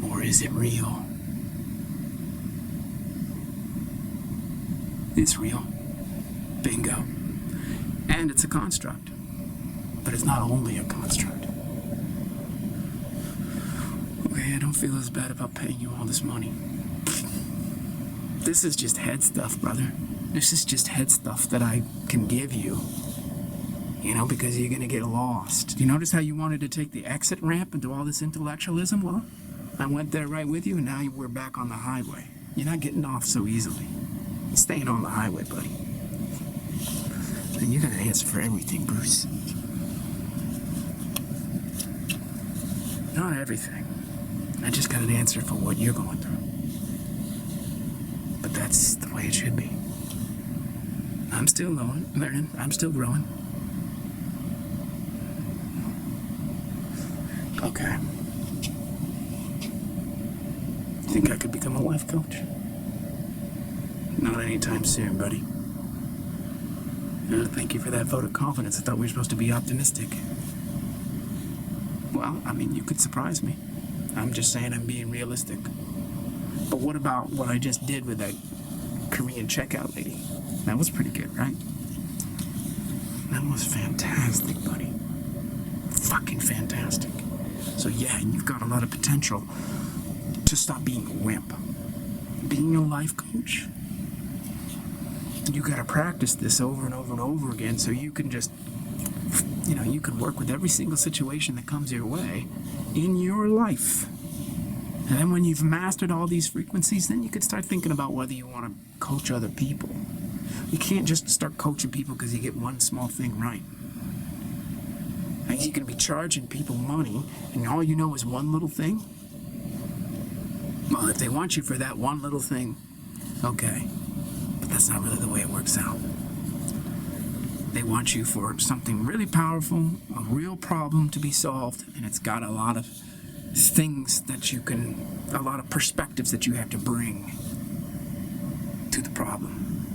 Or is it real? It's real. Bingo. And it's a construct. But it's not only a construct. Okay, I don't feel as bad about paying you all this money. This is just head stuff, brother. This is just head stuff that I can give you. You know, because you're gonna get lost. You notice how you wanted to take the exit ramp into all this intellectualism? Well, I went there right with you, and now we're back on the highway. You're not getting off so easily. You're staying on the highway, buddy. And you're gonna answer for everything, Bruce. Not everything. I just got an answer for what you're going through. But that's the way it should be. I'm still learning. I'm still growing. Okay. Think I could become a life coach? Not anytime soon, buddy. Thank you for that vote of confidence. I thought we were supposed to be optimistic. Well, I mean, you could surprise me. I'm just saying I'm being realistic. But what about what I just did with that Korean checkout lady? That was pretty good, right? That was fantastic, buddy. Fucking fantastic. So yeah, you've got a lot of potential to stop being a wimp. Being a life coach, you gotta practice this over and over and over again so you can just, you can work with every single situation that comes your way in your life. And then when you've mastered all these frequencies, then you could start thinking about whether you want to coach other people. You can't just start coaching people because you get one small thing right. And you can be charging people money and all you know is one little thing. Well, if they want you for that one little thing, okay. But that's not really the way it works out. They want you for something really powerful, a real problem to be solved, and it's got a lot of things that a lot of perspectives that you have to bring to the problem.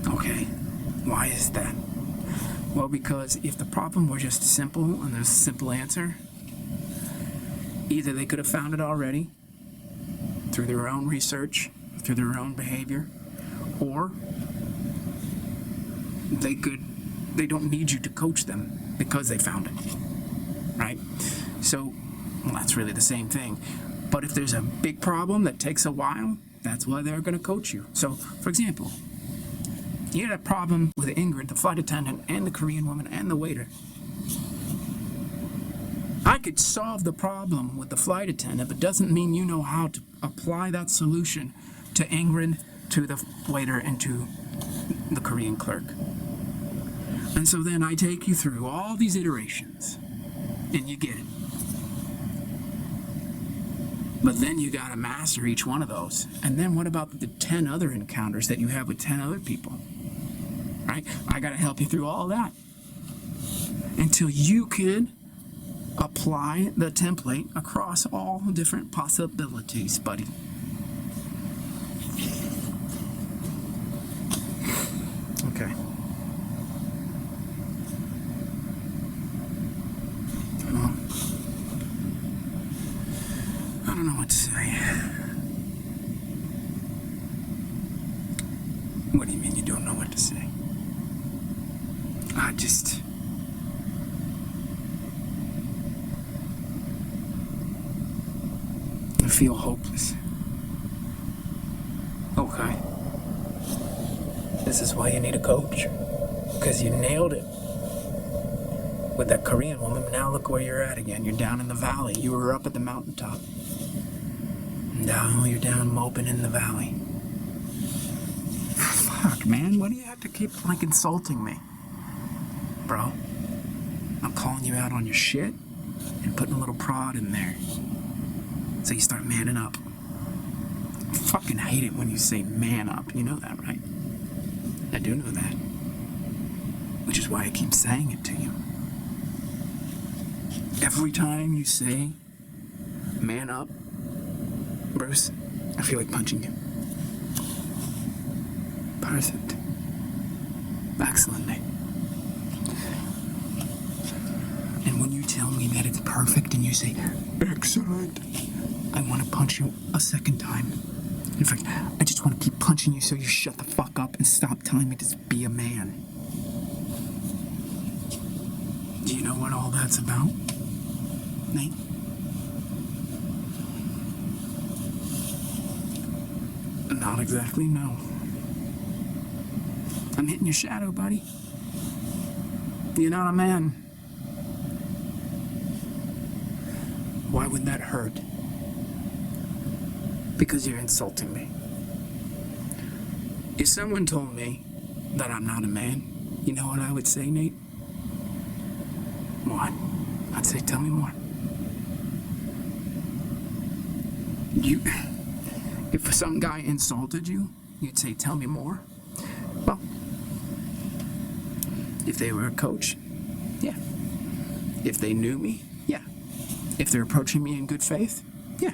Okay, why is that? Well, because if the problem were just simple and there's a simple answer, either they could have found it already through their own research, through their own behavior, or they don't need you to coach them because they found it, right? So, well, that's really the same thing. But if there's a big problem that takes a while, that's why they're going to coach you. So, for example, you had a problem with Ingrid, the flight attendant, and the Korean woman, and the waiter. I could solve the problem with the flight attendant, but doesn't mean you know how to apply that solution to Ingrid, to the waiter, and to the Korean clerk. And so then I take you through all these iterations, and you get it. But then you gotta master each one of those. And then what about the 10 other encounters that you have with 10 other people? Right? I gotta help you through all that until you can apply the template across all different possibilities, buddy. Okay. Well, I don't know what to say. What do you mean you don't know what to say? I feel hopeless. Okay. This is why you need a coach. Because you nailed it with that Korean woman. Now look where you're at again. You're down in the valley. You were up at the mountaintop. Now you're down moping in the valley. Fuck, man. Why do you have to keep, insulting me? Bro, I'm calling you out on your shit and putting a little prod in there. So you start manning up. I fucking hate it when you say man up. You know that, right? I do know that. Which is why I keep saying it to you. Every time you say man up, Bruce, I feel like punching you. Perfect. Excellent, Nate. And when you tell me that it's perfect and you say, excellent, I want to punch you a second time. In fact, I just want to keep punching you so you shut the fuck up and stop telling me to be a man. Do you know what all that's about, Nate? Not exactly, no. I'm hitting your shadow, buddy. You're not a man. Why would that hurt? Because you're insulting me. If someone told me that I'm not a man, you know what I would say, Nate? What? I'd say, tell me more. If some guy insulted you, you'd say, tell me more. Well, if they were a coach, yeah. If they knew me, yeah. If they're approaching me in good faith, yeah.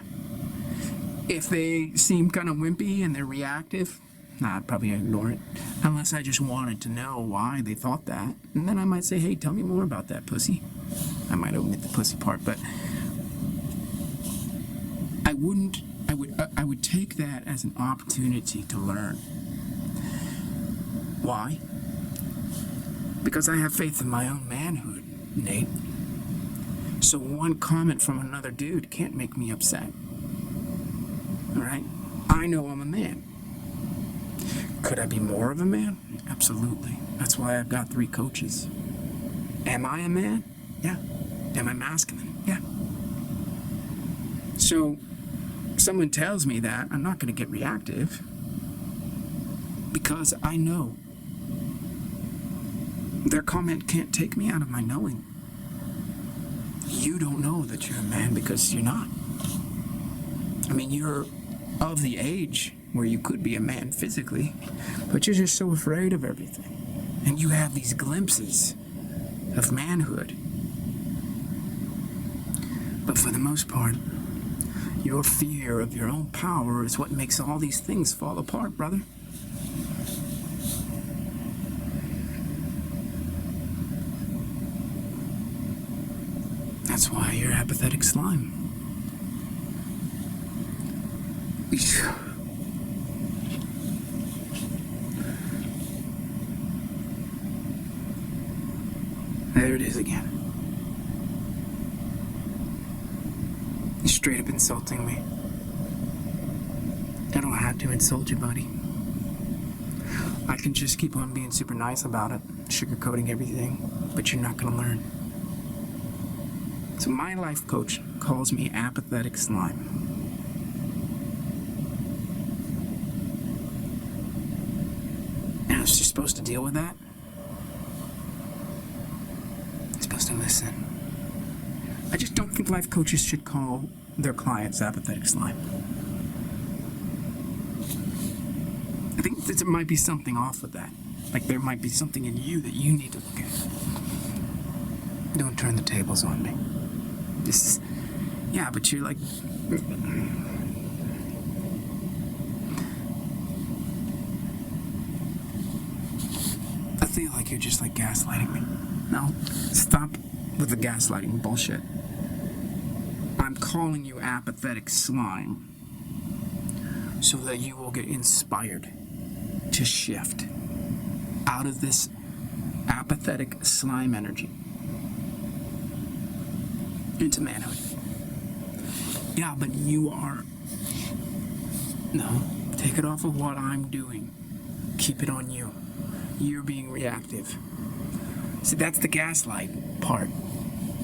If they seem kind of wimpy and they're reactive, nah, I'd probably ignore it. Unless I just wanted to know why they thought that. And then I might say, hey, tell me more about that, pussy. I might omit the pussy part, but I would take that as an opportunity to learn. Why? Because I have faith in my own manhood, Nate. So one comment from another dude can't make me upset. All right? I know I'm a man. Could I be more of a man? Absolutely. That's why I've got 3 coaches. Am I a man? Yeah. Am I masculine? Yeah. So, someone tells me that, I'm not going to get reactive because I know their comment can't take me out of my knowing. You don't know that you're a man because you're not. I mean, you're of the age where you could be a man physically, but you're just so afraid of everything. And you have these glimpses of manhood. But for the most part, your fear of your own power is what makes all these things fall apart, brother. That's why you're apathetic slime. There it is again. You're straight up insulting me. I don't have to insult you, buddy. I can just keep on being super nice about it, sugarcoating everything, but you're not gonna learn. So my life coach calls me apathetic slime. And I was just supposed to deal with that. I'm supposed to listen. I just don't think life coaches should call their clients apathetic slime. I think that there might be something off with that. Like there might be something in you that you need to look at. Don't turn the tables on me. This is, yeah, but you're like, I feel like you're just like gaslighting me. No, stop with the gaslighting bullshit. I'm calling you apathetic slime so that you will get inspired to shift out of this apathetic slime energy into manhood. Yeah, but you are... No, take it off of what I'm doing. Keep it on you. You're being reactive. See, that's the gaslight part,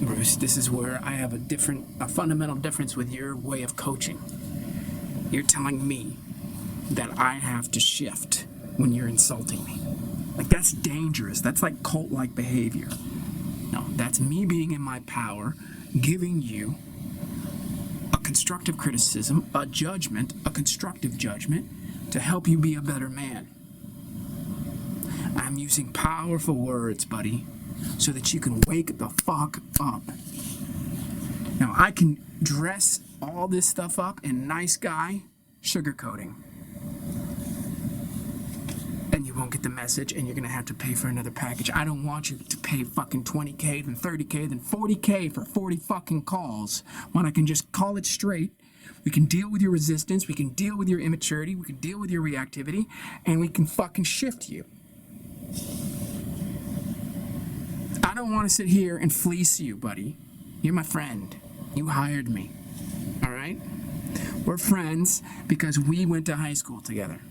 Bruce. This is where I have a fundamental difference with your way of coaching. You're telling me that I have to shift when you're insulting me. Like, that's dangerous. That's like cult-like behavior. No, that's me being in my power, giving you a constructive criticism, a judgment, a constructive judgment to help you be a better man. I'm using powerful words, buddy, so that you can wake the fuck up. Now, I can dress all this stuff up in nice guy sugarcoating. And you won't get the message, and you're gonna have to pay for another package. I don't want you to pay fucking 20K, then 30K, then 40K for 40 fucking calls when I can just call it straight. We can deal with your resistance, we can deal with your immaturity, we can deal with your reactivity, and we can fucking shift you. I don't want to sit here and fleece you, buddy. You're my friend. You hired me. All right? We're friends because we went to high school together.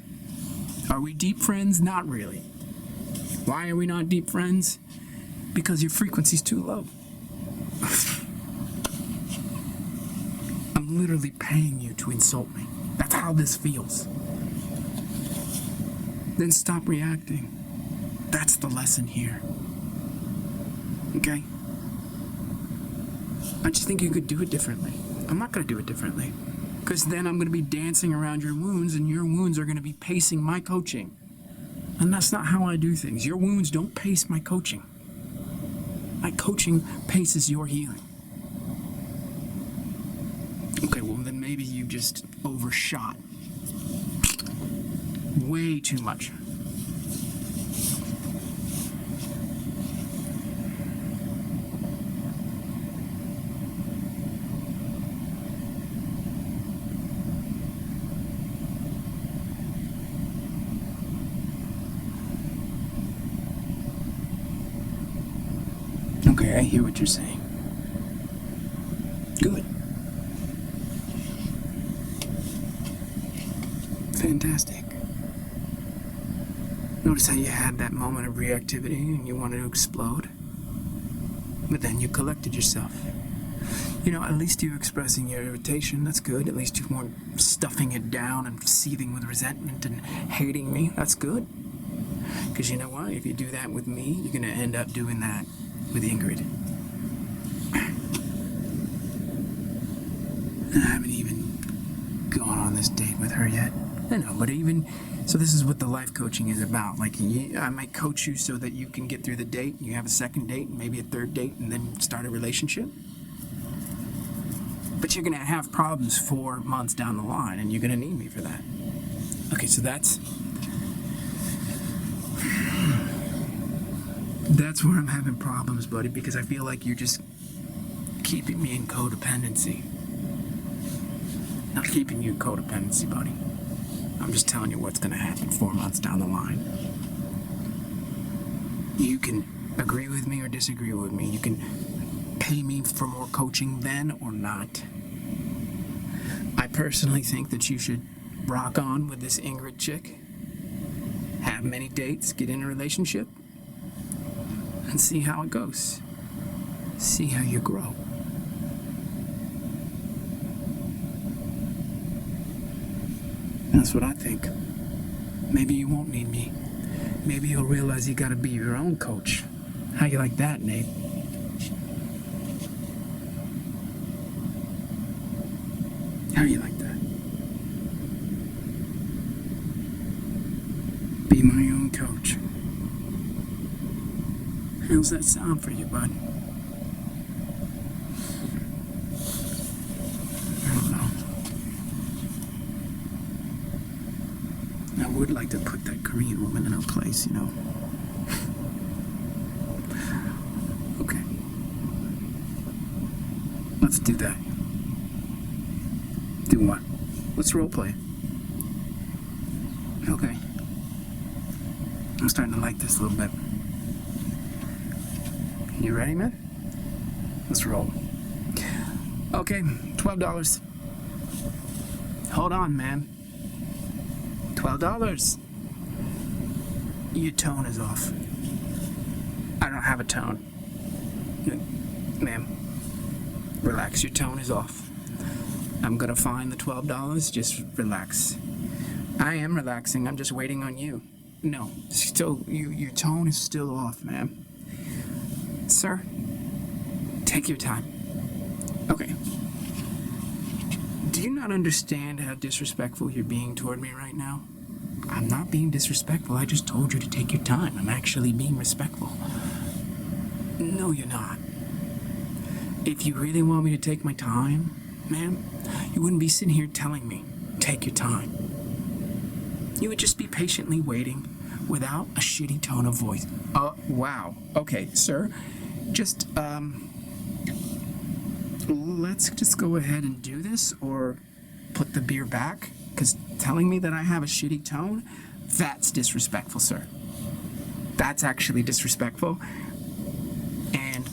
Are we deep friends? Not really. Why are we not deep friends? Because your frequency's too low. I'm literally paying you to insult me. That's how this feels. Then stop reacting. That's the lesson here. Okay? I just think you could do it differently. I'm not going to do it differently. Because then I'm going to be dancing around your wounds, and your wounds are going to be pacing my coaching. And that's not how I do things. Your wounds don't pace my coaching. My coaching paces your healing. Okay, well then maybe you just overshot. Way too much. Okay, I hear what you're saying. Good. Fantastic. Notice how you had that moment of reactivity and you wanted to explode? But then you collected yourself. You know, at least you're expressing your irritation. That's good. At least you weren't stuffing it down and seething with resentment and hating me. That's good. Because you know what? If you do that with me, you're going to end up doing that with Ingrid. I haven't even gone on this date with her yet. I know, but even... So this is what the life coaching is about. Like, I might coach you so that you can get through the date, you have a second date, maybe a third date, and then start a relationship. But you're going to have problems 4 months down the line, and you're going to need me for that. Okay, so that's where I'm having problems, buddy, because I feel like you're just keeping me in codependency. Not keeping you in codependency, buddy. I'm just telling you what's going to happen 4 months down the line. You can agree with me or disagree with me. You can pay me for more coaching then or not. I personally think that you should rock on with this Ingrid chick, have many dates, get in a relationship, and see how it goes. See how you grow. That's what I think. Maybe you won't need me. Maybe you'll realize you gotta be your own coach. How you like that, Nate? How you like that? Be my own coach. How's that sound for you, bud? I don't know. I would like to put that Korean woman in her place, you know. Okay. Let's do that. Do what? Let's roleplay. Okay. I'm starting to like this a little bit. You ready, man? Let's roll. Okay, $12. Hold on, man. $12. Your tone is off. I don't have a tone. Ma'am, relax. Your tone is off. I'm gonna find the $12. Just relax. I am relaxing. I'm just waiting on you. No, still, your tone is still off, ma'am. Sir, take your time. Okay. Do you not understand how disrespectful you're being toward me right now? I'm not being disrespectful. I just told you to take your time. I'm actually being respectful. No, you're not. If you really want me to take my time, ma'am, you wouldn't be sitting here telling me, take your time. You would just be patiently waiting without a shitty tone of voice. Wow. Okay, sir. Just, let's just go ahead and do this, or put the beer back, because telling me that I have a shitty tone, that's disrespectful, sir. That's actually disrespectful, and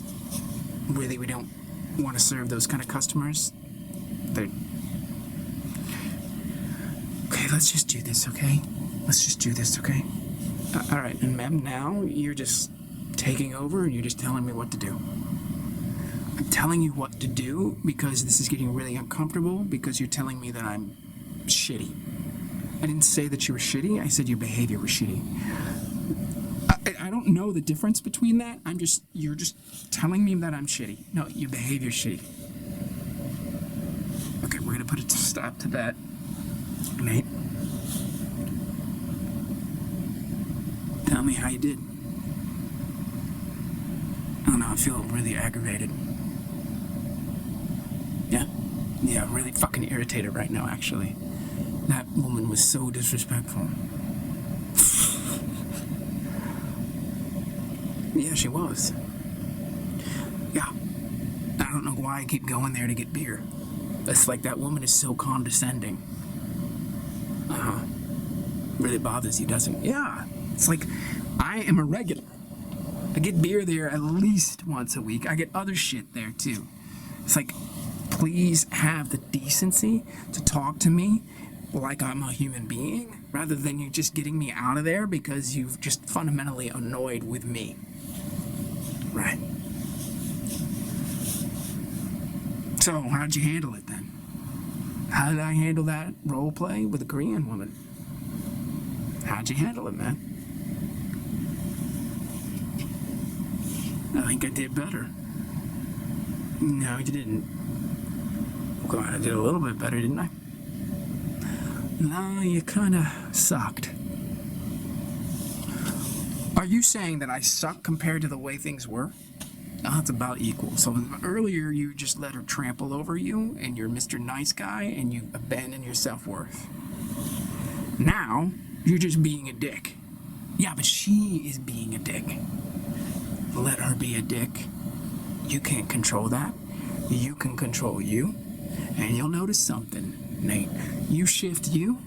really we don't want to serve those kind of customers. They're... Okay, let's just do this, okay? Let's just do this, okay? Alright, and ma'am, now you're just taking over and you're just telling me what to do. I'm telling you what to do because this is getting really uncomfortable, because you're telling me that I'm shitty. I didn't say that you were shitty, I said your behavior was shitty. I don't know the difference between that. You're just telling me that I'm shitty. No, your behavior's shitty. Okay, we're gonna put a stop to that, Nate. Tell me how you did. Oh no, I feel really aggravated. Yeah? Yeah, I'm really fucking irritated right now, actually. That woman was so disrespectful. Yeah, she was. Yeah. I don't know why I keep going there to get beer. It's like that woman is so condescending. Really bothers you, doesn't it? Yeah. It's like I am a regular. I get beer there at least once a week. I get other shit there too. It's like, please have the decency to talk to me like I'm a human being, rather than you just getting me out of there because you've just fundamentally annoyed with me. Right. So, how'd you handle it then? How did I handle that role play with a Korean woman? How'd you handle it, man? I think I did better. No, you didn't. Well, I did a little bit better, didn't I? No, you kind of sucked. Are you saying that I suck compared to the way things were? Oh, it's about equal. So earlier you just let her trample over you and you're Mr. Nice Guy and you abandon your self-worth. Now, you're just being a dick. Yeah, but she is being a dick. Let her be a dick. You can't control that. You can control you. And you'll notice something, Nate. You shift you.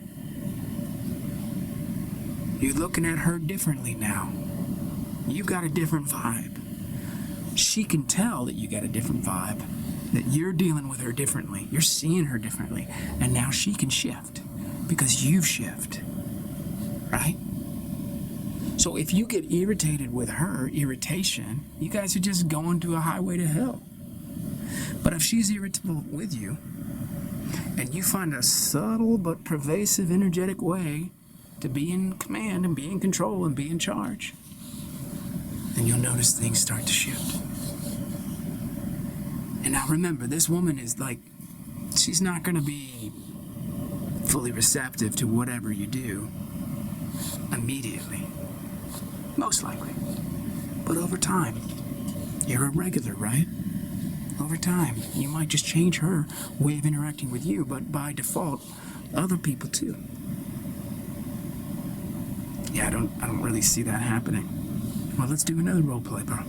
You're looking at her differently now. You got a different vibe. She can tell that you got a different vibe. That you're dealing with her differently. You're seeing her differently. And now she can shift. Because you shift. Right? So if you get irritated with her irritation, you guys are just going to a highway to hell. But if she's irritable with you, and you find a subtle but pervasive energetic way to be in command and be in control and be in charge, then you'll notice things start to shift. And now remember, this woman is like, she's not going to be fully receptive to whatever you do immediately. Most likely. But over time, you're a regular, right? Over time, you might just change her way of interacting with you, but by default, other people too. Yeah, I don't really see that happening. Well, let's do another role play, bro.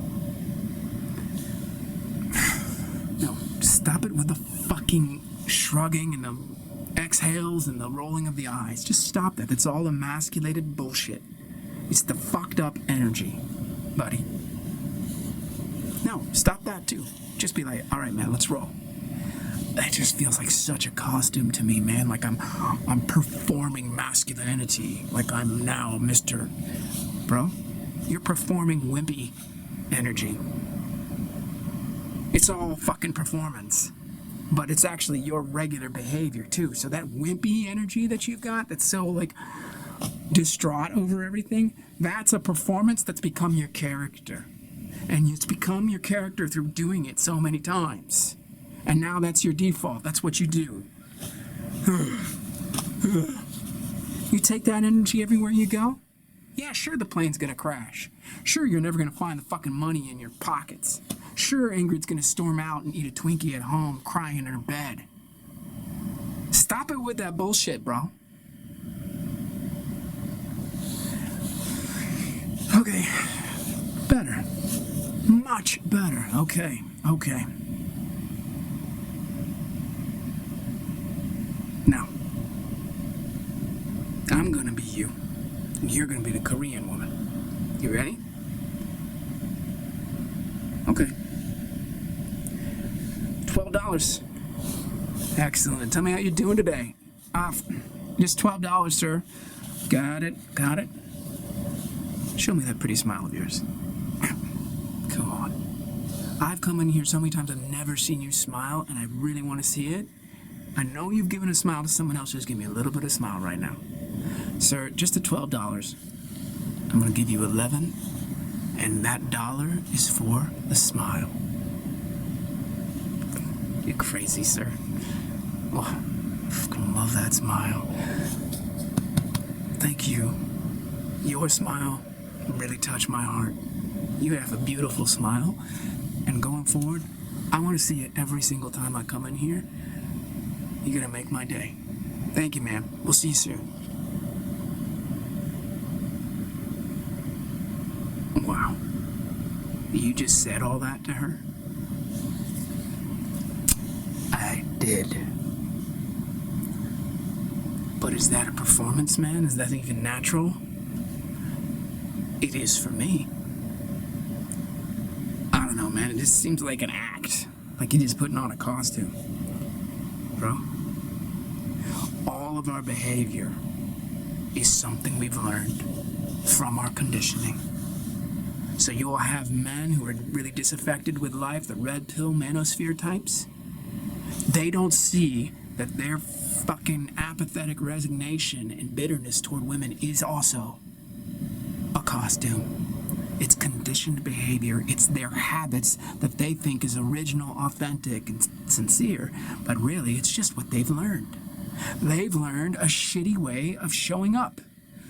No, stop it with the fucking shrugging and the exhales and the rolling of the eyes. Just stop that. It's all emasculated bullshit. It's the fucked up energy, buddy. No, stop that too. Just be like, all right, man, let's roll. That just feels like such a costume to me, man. Like I'm performing masculinity. Like I'm now Mr. Bro, you're performing wimpy energy. It's all fucking performance. But it's actually your regular behavior too. So that wimpy energy that you've got, that's so like distraught over everything, that's a performance that's become your character. And it's become your character through doing it so many times. And now that's your default. That's what you do. You take that energy everywhere you go? Yeah, sure, the plane's gonna crash. Sure, you're never gonna find the fucking money in your pockets. Sure, Ingrid's gonna storm out and eat a Twinkie at home, crying in her bed. Stop it with that bullshit, bro. Okay. Better. Much better. Okay. Now, I'm gonna be you, and you're gonna be the Korean woman. You ready? Okay. $12. Excellent. Tell me how you're doing today. Just $12, sir. Got it. Show me that pretty smile of yours. Come on. I've come in here so many times, I've never seen you smile, and I really want to see it. I know you've given a smile to someone else. Just give me a little bit of smile right now. Sir, just the $12. I'm going to give you 11, and that dollar is for the smile. You're crazy, sir. Oh, I fucking love that smile. Thank you. Your smile really touched my heart. You have a beautiful smile, and going forward, I want to see it every single time I come in here. You're gonna make my day. Thank you, man. We'll see you soon. Wow. You just said all that to her? I did. But is that a performance, man? Is that even natural? It is for me. I don't know, man. It just seems like an act. Like you're just putting on a costume. Bro, all of our behavior is something we've learned from our conditioning. So you will have men who are really disaffected with life, the red pill manosphere types. They don't see that their fucking apathetic resignation and bitterness toward women is also a costume. It's conditioned behavior. It's their habits that they think is original, authentic, and sincere. But really, it's just what they've learned. They've learned a shitty way of showing up.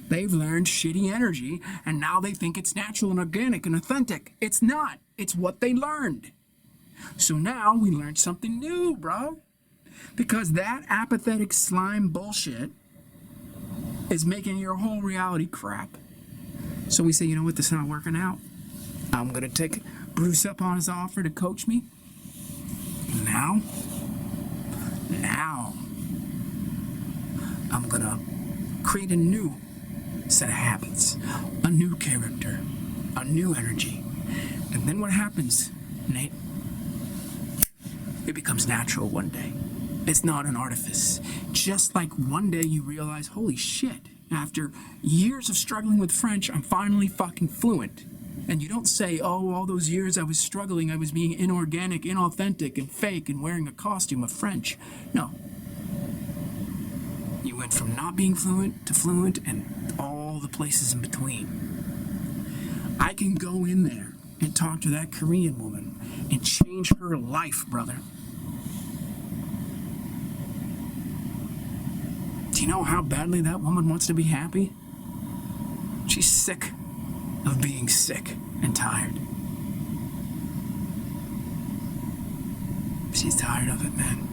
They've learned shitty energy, and now they think it's natural and organic and authentic. It's not. It's what they learned. So now we learned something new, bro. Because that apathetic slime bullshit is making your whole reality crap. So we say, you know what, this is not working out. I'm going to take Bruce up on his offer to coach me. Now, I'm going to create a new set of habits, a new character, a new energy. And then what happens, Nate? It becomes natural one day. It's not an artifice. Just like one day you realize, holy shit, after years of struggling with French, I'm finally fucking fluent. And you don't say, oh, all those years I was struggling, I was being inorganic, inauthentic, and fake, and wearing a costume of French. No. You went from not being fluent to fluent and all the places in between. I can go in there and talk to that Korean woman and change her life, brother. Do you know how badly that woman wants to be happy? She's sick of being sick and tired. She's tired of it, man.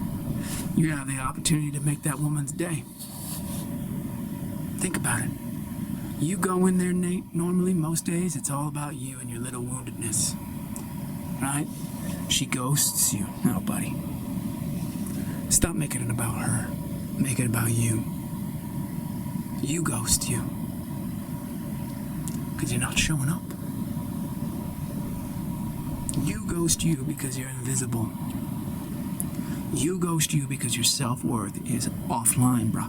You have the opportunity to make that woman's day. Think about it. You go in there, Nate, normally, most days, it's all about you and your little woundedness. Right? She ghosts you. No, buddy. Stop making it about her. Make it about you. You ghost you. Because you're not showing up. You ghost you because you're invisible. You ghost you because your self-worth is offline, bro.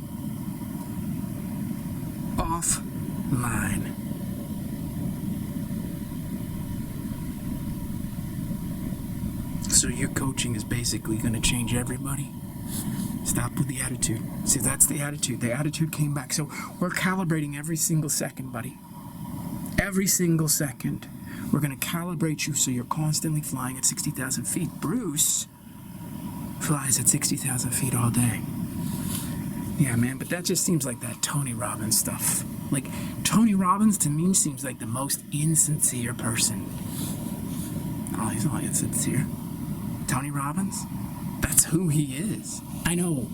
Offline. So your coaching is basically going to change everybody. Stop with the attitude. See, that's the attitude. The attitude came back. So we're calibrating every single second, buddy. Every single second. We're going to calibrate you so you're constantly flying at 60,000 feet. Bruce flies at 60,000 feet all day. Yeah, man, but that just seems like that Tony Robbins stuff. Like, Tony Robbins, to me, seems like the most insincere person. Oh, he's not insincere. Tony Robbins? That's who he is. I know.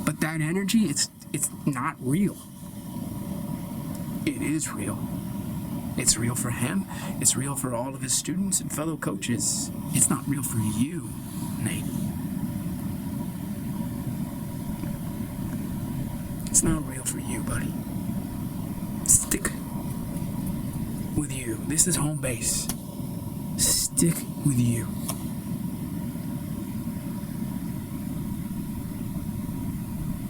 But that energy, it's not real. It is real. It's real for him. It's real for all of his students and fellow coaches. It's not real for you, Nate. It's not real for you, buddy. Stick with you. This is home base. Stick with you.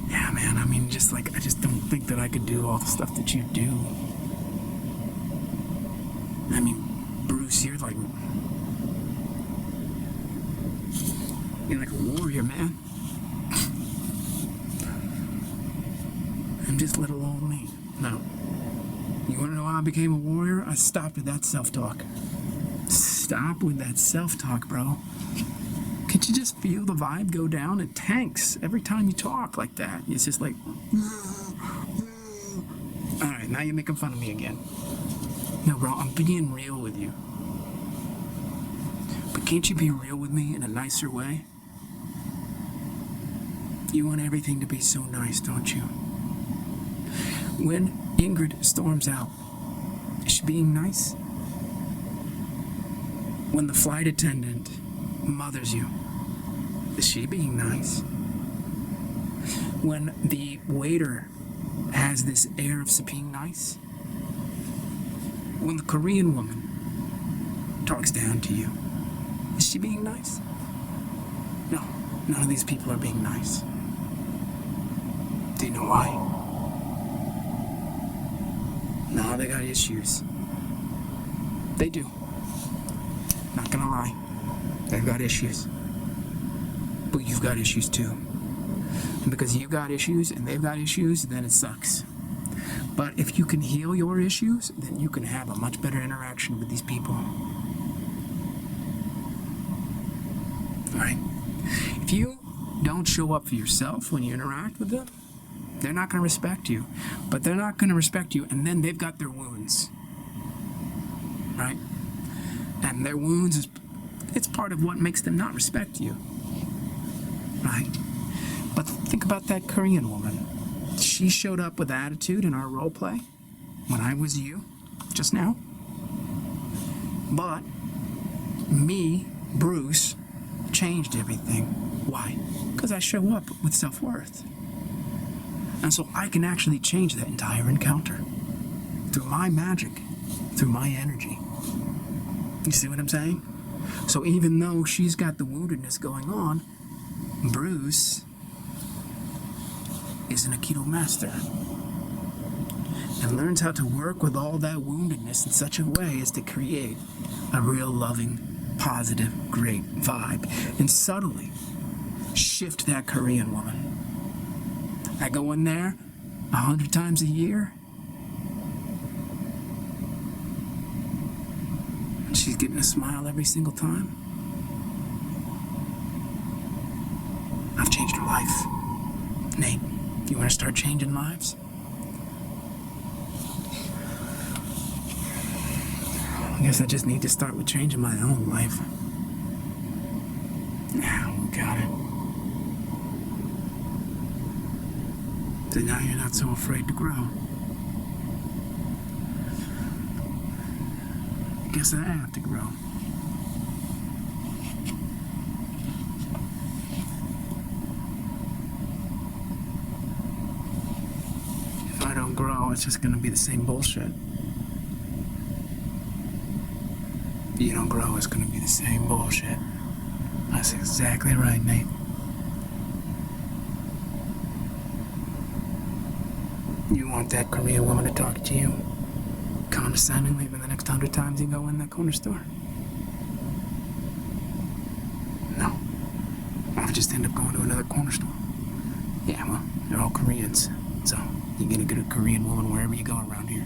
Yeah, man, I mean, I just don't think that I could do all the stuff that you do. I mean, Bruce, you're like a warrior, man. I'm just little old me. No. You want to know how I became a warrior? I stopped with that self-talk. Stop with that self-talk, bro. Can't you just feel the vibe go down? It tanks every time you talk like that. It's just like... Alright, now you're making fun of me again. No, bro, I'm being real with you. But can't you be real with me in a nicer way? You want everything to be so nice, don't you? When Ingrid storms out, is she being nice? When the flight attendant mothers you, is she being nice? When the waiter has this air of being nice? When the Korean woman talks down to you, is she being nice? No, none of these people are being nice. Do you know why? No, they got issues. They do. Not gonna lie. They've got issues. But you've got issues too. And because you've got issues and they've got issues, then it sucks. But if you can heal your issues, then you can have a much better interaction with these people. Alright? If you don't show up for yourself when you interact with them, they're not going to respect you. But they're not going to respect you, and then they've got their wounds. Right? And their wounds it's part of what makes them not respect you. Right? But think about that Korean woman. She showed up with attitude in our role play when I was you just now. But me, Bruce, changed everything. Why? Because I show up with self-worth. And so I can actually change that entire encounter through my magic, through my energy. You see what I'm saying? So even though she's got the woundedness going on, Bruce is an Aikido master and learns how to work with all that woundedness in such a way as to create a real loving, positive, great vibe and subtly shift that Korean woman. I go in there 100 times a year. And she's getting a smile every single time. I've changed her life. Nate, you want to start changing lives? I guess I just need to start with changing my own life. Now we got it. So now you're not so afraid to grow. I guess I have to grow. If I don't grow, it's just gonna be the same bullshit. If you don't grow, it's gonna be the same bullshit. That's exactly right, Nate. You want that Korean woman to talk to you condescendingly for the next 100 times you go in that corner store? No. I'll just end up going to another corner store. Yeah, well, they're all Koreans, so you get a good Korean woman wherever you go around here.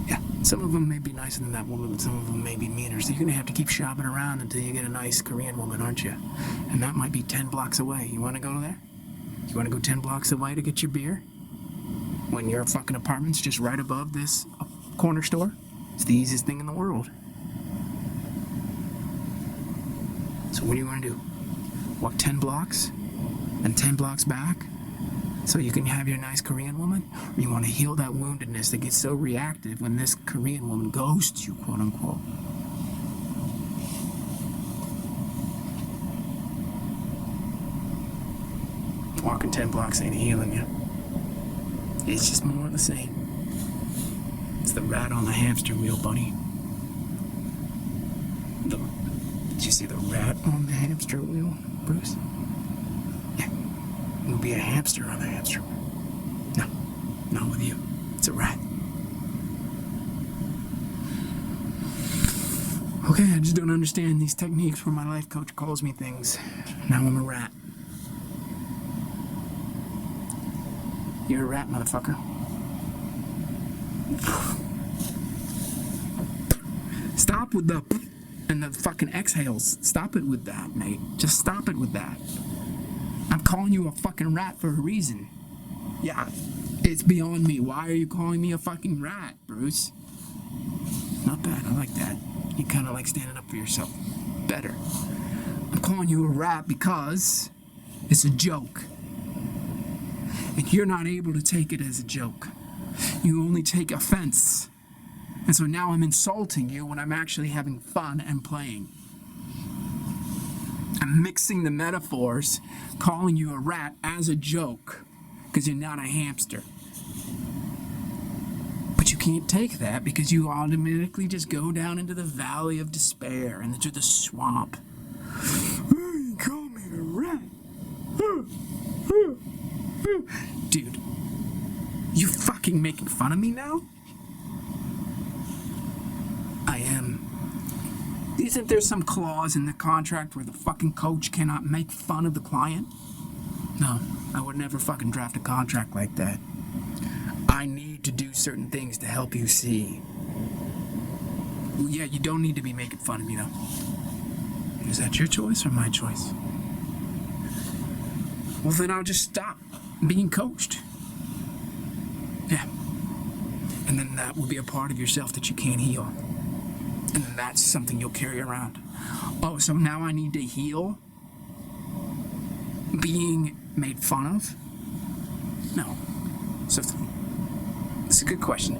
Yeah, some of them may be nicer than that woman, but some of them may be meaner, so you're gonna have to keep shopping around until you get a nice Korean woman, aren't you? And that might be 10 blocks away. You wanna go there? You want to go 10 blocks away to get your beer? When your fucking apartment's just right above this corner store? It's the easiest thing in the world. So what do you want to do? Walk 10 blocks? And 10 blocks back? So you can have your nice Korean woman? Or you want to heal that woundedness that gets so reactive when this Korean woman ghosts you, quote unquote? Walking 10 blocks ain't healing you. It's just more of the same. It's the rat on the hamster wheel, buddy. Did you see the rat on the hamster wheel, Bruce? Yeah. It would be a hamster on the hamster wheel. No, not with you. It's a rat. Okay, I just don't understand these techniques where my life coach calls me things. Now I'm a rat. You're a rat, motherfucker. Stop with the and the fucking exhales. Stop it with that, mate. Just stop it with that. I'm calling you a fucking rat for a reason. Yeah, it's beyond me. Why are you calling me a fucking rat, Bruce? Not bad. I like that. You kind of like standing up for yourself. Better. I'm calling you a rat because it's a joke. And you're not able to take it as a joke. You only take offense. And so now I'm insulting you when I'm actually having fun and playing. I'm mixing the metaphors, calling you a rat as a joke, because you're not a hamster. But you can't take that because you automatically just go down into the valley of despair and into the swamp. You call me a rat. Dude, you fucking making fun of me now? I am. Isn't there some clause in the contract where the fucking coach cannot make fun of the client? No, I would never fucking draft a contract like that. I need to do certain things to help you see. Well, yeah, you don't need to be making fun of me, though. Is that your choice or my choice? Well, then I'll just stop being coached. Yeah. And then that will be a part of yourself that you can't heal. And then that's something you'll carry around. Oh, so now I need to heal being made fun of? No. So, it's a good question.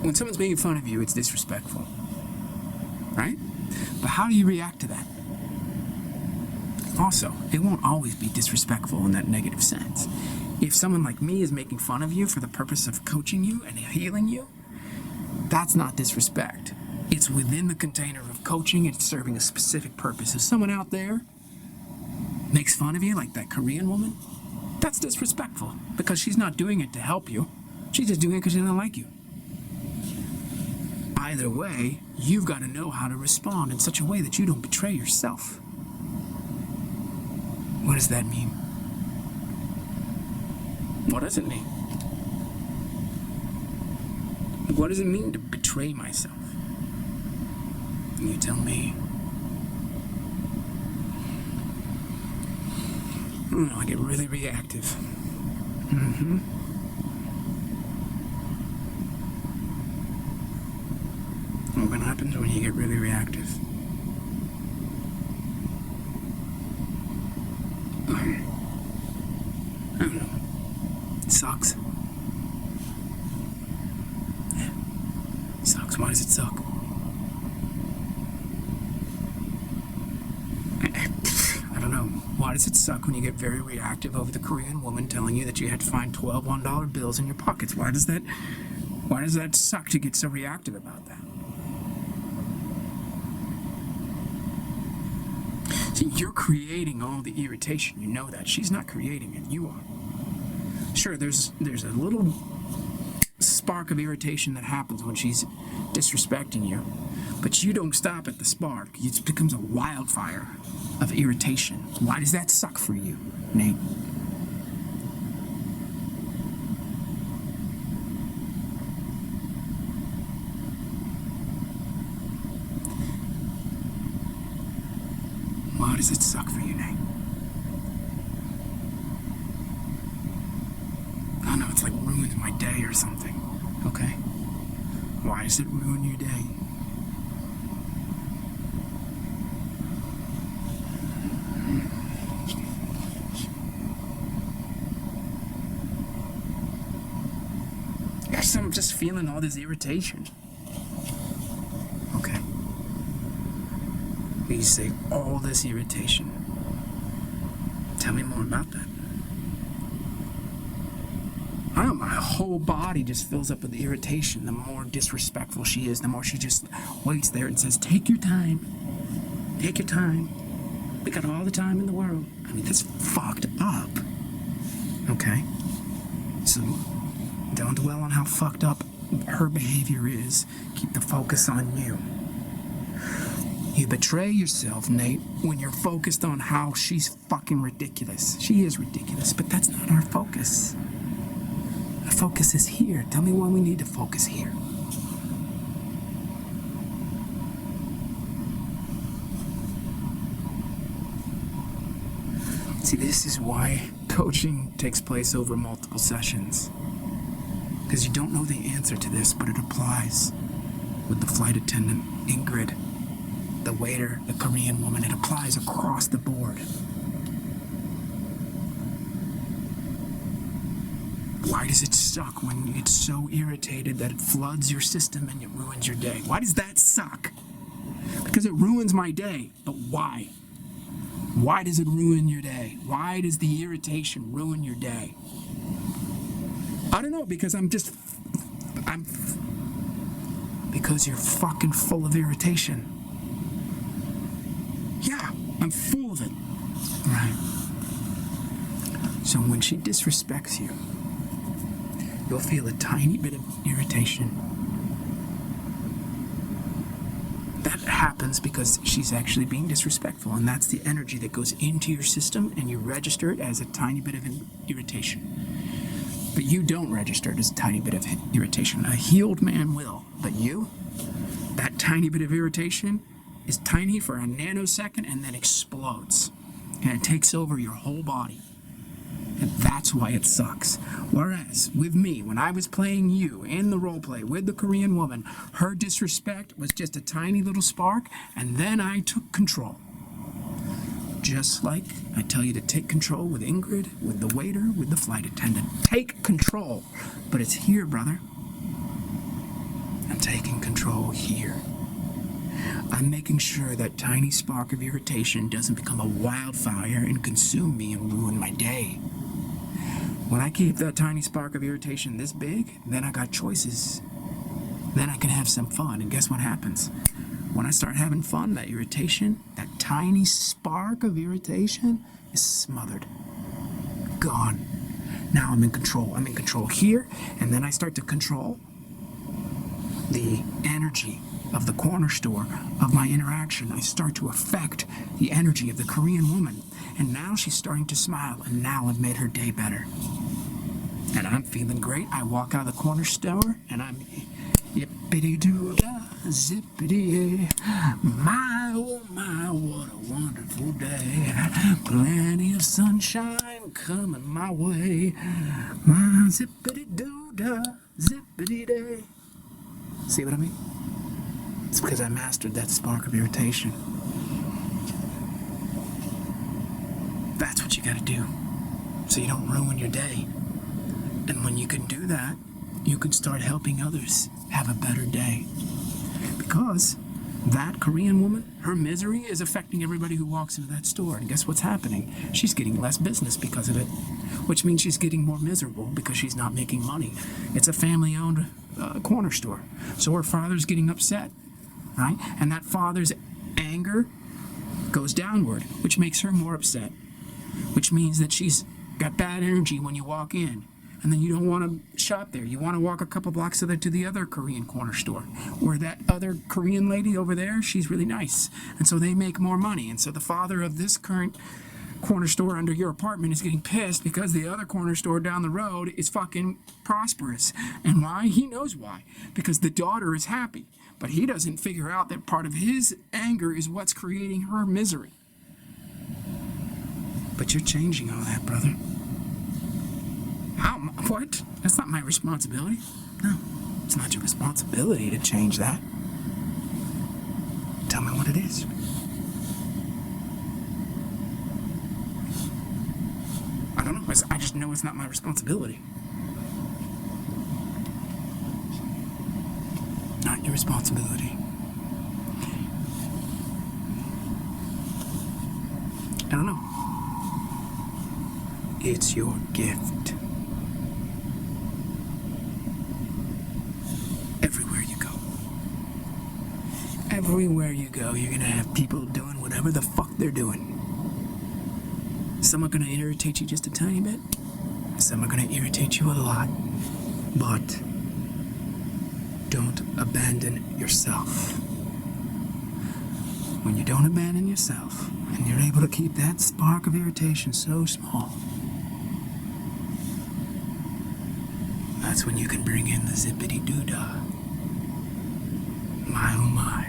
When someone's making fun of you, it's disrespectful. Right? But how do you react to that? Also, it won't always be disrespectful in that negative sense. If someone like me is making fun of you for the purpose of coaching you and healing you, that's not disrespect. It's within the container of coaching. It's serving a specific purpose. If someone out there makes fun of you, like that Korean woman, that's disrespectful because she's not doing it to help you. She's just doing it because she doesn't like you. Either way, you've got to know how to respond in such a way that you don't betray yourself. What does that mean? What does it mean? What does it mean to betray myself? You tell me. I get really reactive. What happens when you get really reactive? I don't know. It sucks. Yeah. It sucks. Why does it suck? I don't know. Why does it suck when you get very reactive over the Korean woman telling you that you had to find 12 $1 bills in your pockets? Why does that suck to get so reactive about that? See, you're creating all the irritation. You know that. She's not creating it. You are. Sure, there's a little spark of irritation that happens when she's disrespecting you, but you don't stop at the spark. It becomes a wildfire of irritation. Why does that suck for you, Nate? Why does it suck for you, Nate? I know it's like ruins my day or something. Okay. Why does it ruin your day? Guess I'm just feeling all this irritation. Okay. You say all this irritation. Tell me more about that. I know my whole body just fills up with irritation. The more disrespectful she is, the more she just waits there and says, take your time. Take your time. We got all the time in the world. I mean, that's fucked up. Okay? So, don't dwell on how fucked up her behavior is. Keep the focus on you. You betray yourself, Nate, when you're focused on how she's fucking ridiculous. She is ridiculous, but that's not our focus. Our focus is here. Tell me why we need to focus here. See, this is why coaching takes place over multiple sessions. Because you don't know the answer to this, but it applies with the flight attendant, Ingrid. the waiter, the Korean woman. It applies across the board. Why does it suck when you get so irritated that it floods your system and it ruins your day? Why does that suck? Because it ruins my day. But why? Why does it ruin your day? Why does the irritation ruin your day? I don't know, because because you're fucking full of irritation. Yeah, I'm full of it. Right. So when she disrespects you, you'll feel a tiny bit of irritation. That happens because she's actually being disrespectful, and that's the energy that goes into your system, and you register it as a tiny bit of irritation. But you don't register it as a tiny bit of irritation. A healed man will. But you, that tiny bit of irritation is tiny for a nanosecond and then explodes. And it takes over your whole body. And that's why it sucks. Whereas, with me, when I was playing you in the role play with the Korean woman, her disrespect was just a tiny little spark, and then I took control. Just like I tell you to take control with Ingrid, with the waiter, with the flight attendant. Take control. But it's here, brother. I'm taking control here. I'm making sure that tiny spark of irritation doesn't become a wildfire and consume me and ruin my day. When I keep that tiny spark of irritation this big, then I got choices. Then I can have some fun. And guess what happens? When I start having fun, that irritation, that tiny spark of irritation is smothered. Gone. Now I'm in control. I'm in control here, and then I start to control the energy of the corner store, of my interaction. I start to affect the energy of the Korean woman. And now she's starting to smile, and now I've made her day better. And I'm feeling great. I walk out of the corner store, and I'm yippity-doo-dah, zippity, my, oh my, what a wonderful day. Plenty of sunshine coming my way. My zippity-doo-dah, zippity-day. See what I mean? It's because I mastered that spark of irritation. That's what you gotta do, so you don't ruin your day. And when you can do that, you can start helping others have a better day. Because that Korean woman, her misery is affecting everybody who walks into that store. And guess what's happening? She's getting less business because of it, which means she's getting more miserable because she's not making money. It's a family-owned corner store. So her father's getting upset, right? And that father's anger goes downward, which makes her more upset, which means that she's got bad energy when you walk in. And then you don't want to shop there. You want to walk a couple blocks to the other Korean corner store, where that other Korean lady over there, she's really nice. And so they make more money. And so the father of this current corner store under your apartment is getting pissed because the other corner store down the road is fucking prosperous. And why? He knows why. Because the daughter is happy. But he doesn't figure out that part of his anger is what's creating her misery. But you're changing all that, brother. How? What? That's not my responsibility. No, it's not your responsibility to change that. Tell me what it is. I don't know. I just know it's not my responsibility. Not your responsibility. I don't know. It's your gift. Everywhere you go, you're gonna have people doing whatever the fuck they're doing. Some are gonna irritate you just a tiny bit. Some are gonna irritate you a lot. But don't abandon yourself. When you don't abandon yourself, and you're able to keep that spark of irritation so small, that's when you can bring in the zippity-doo-dah. My oh my.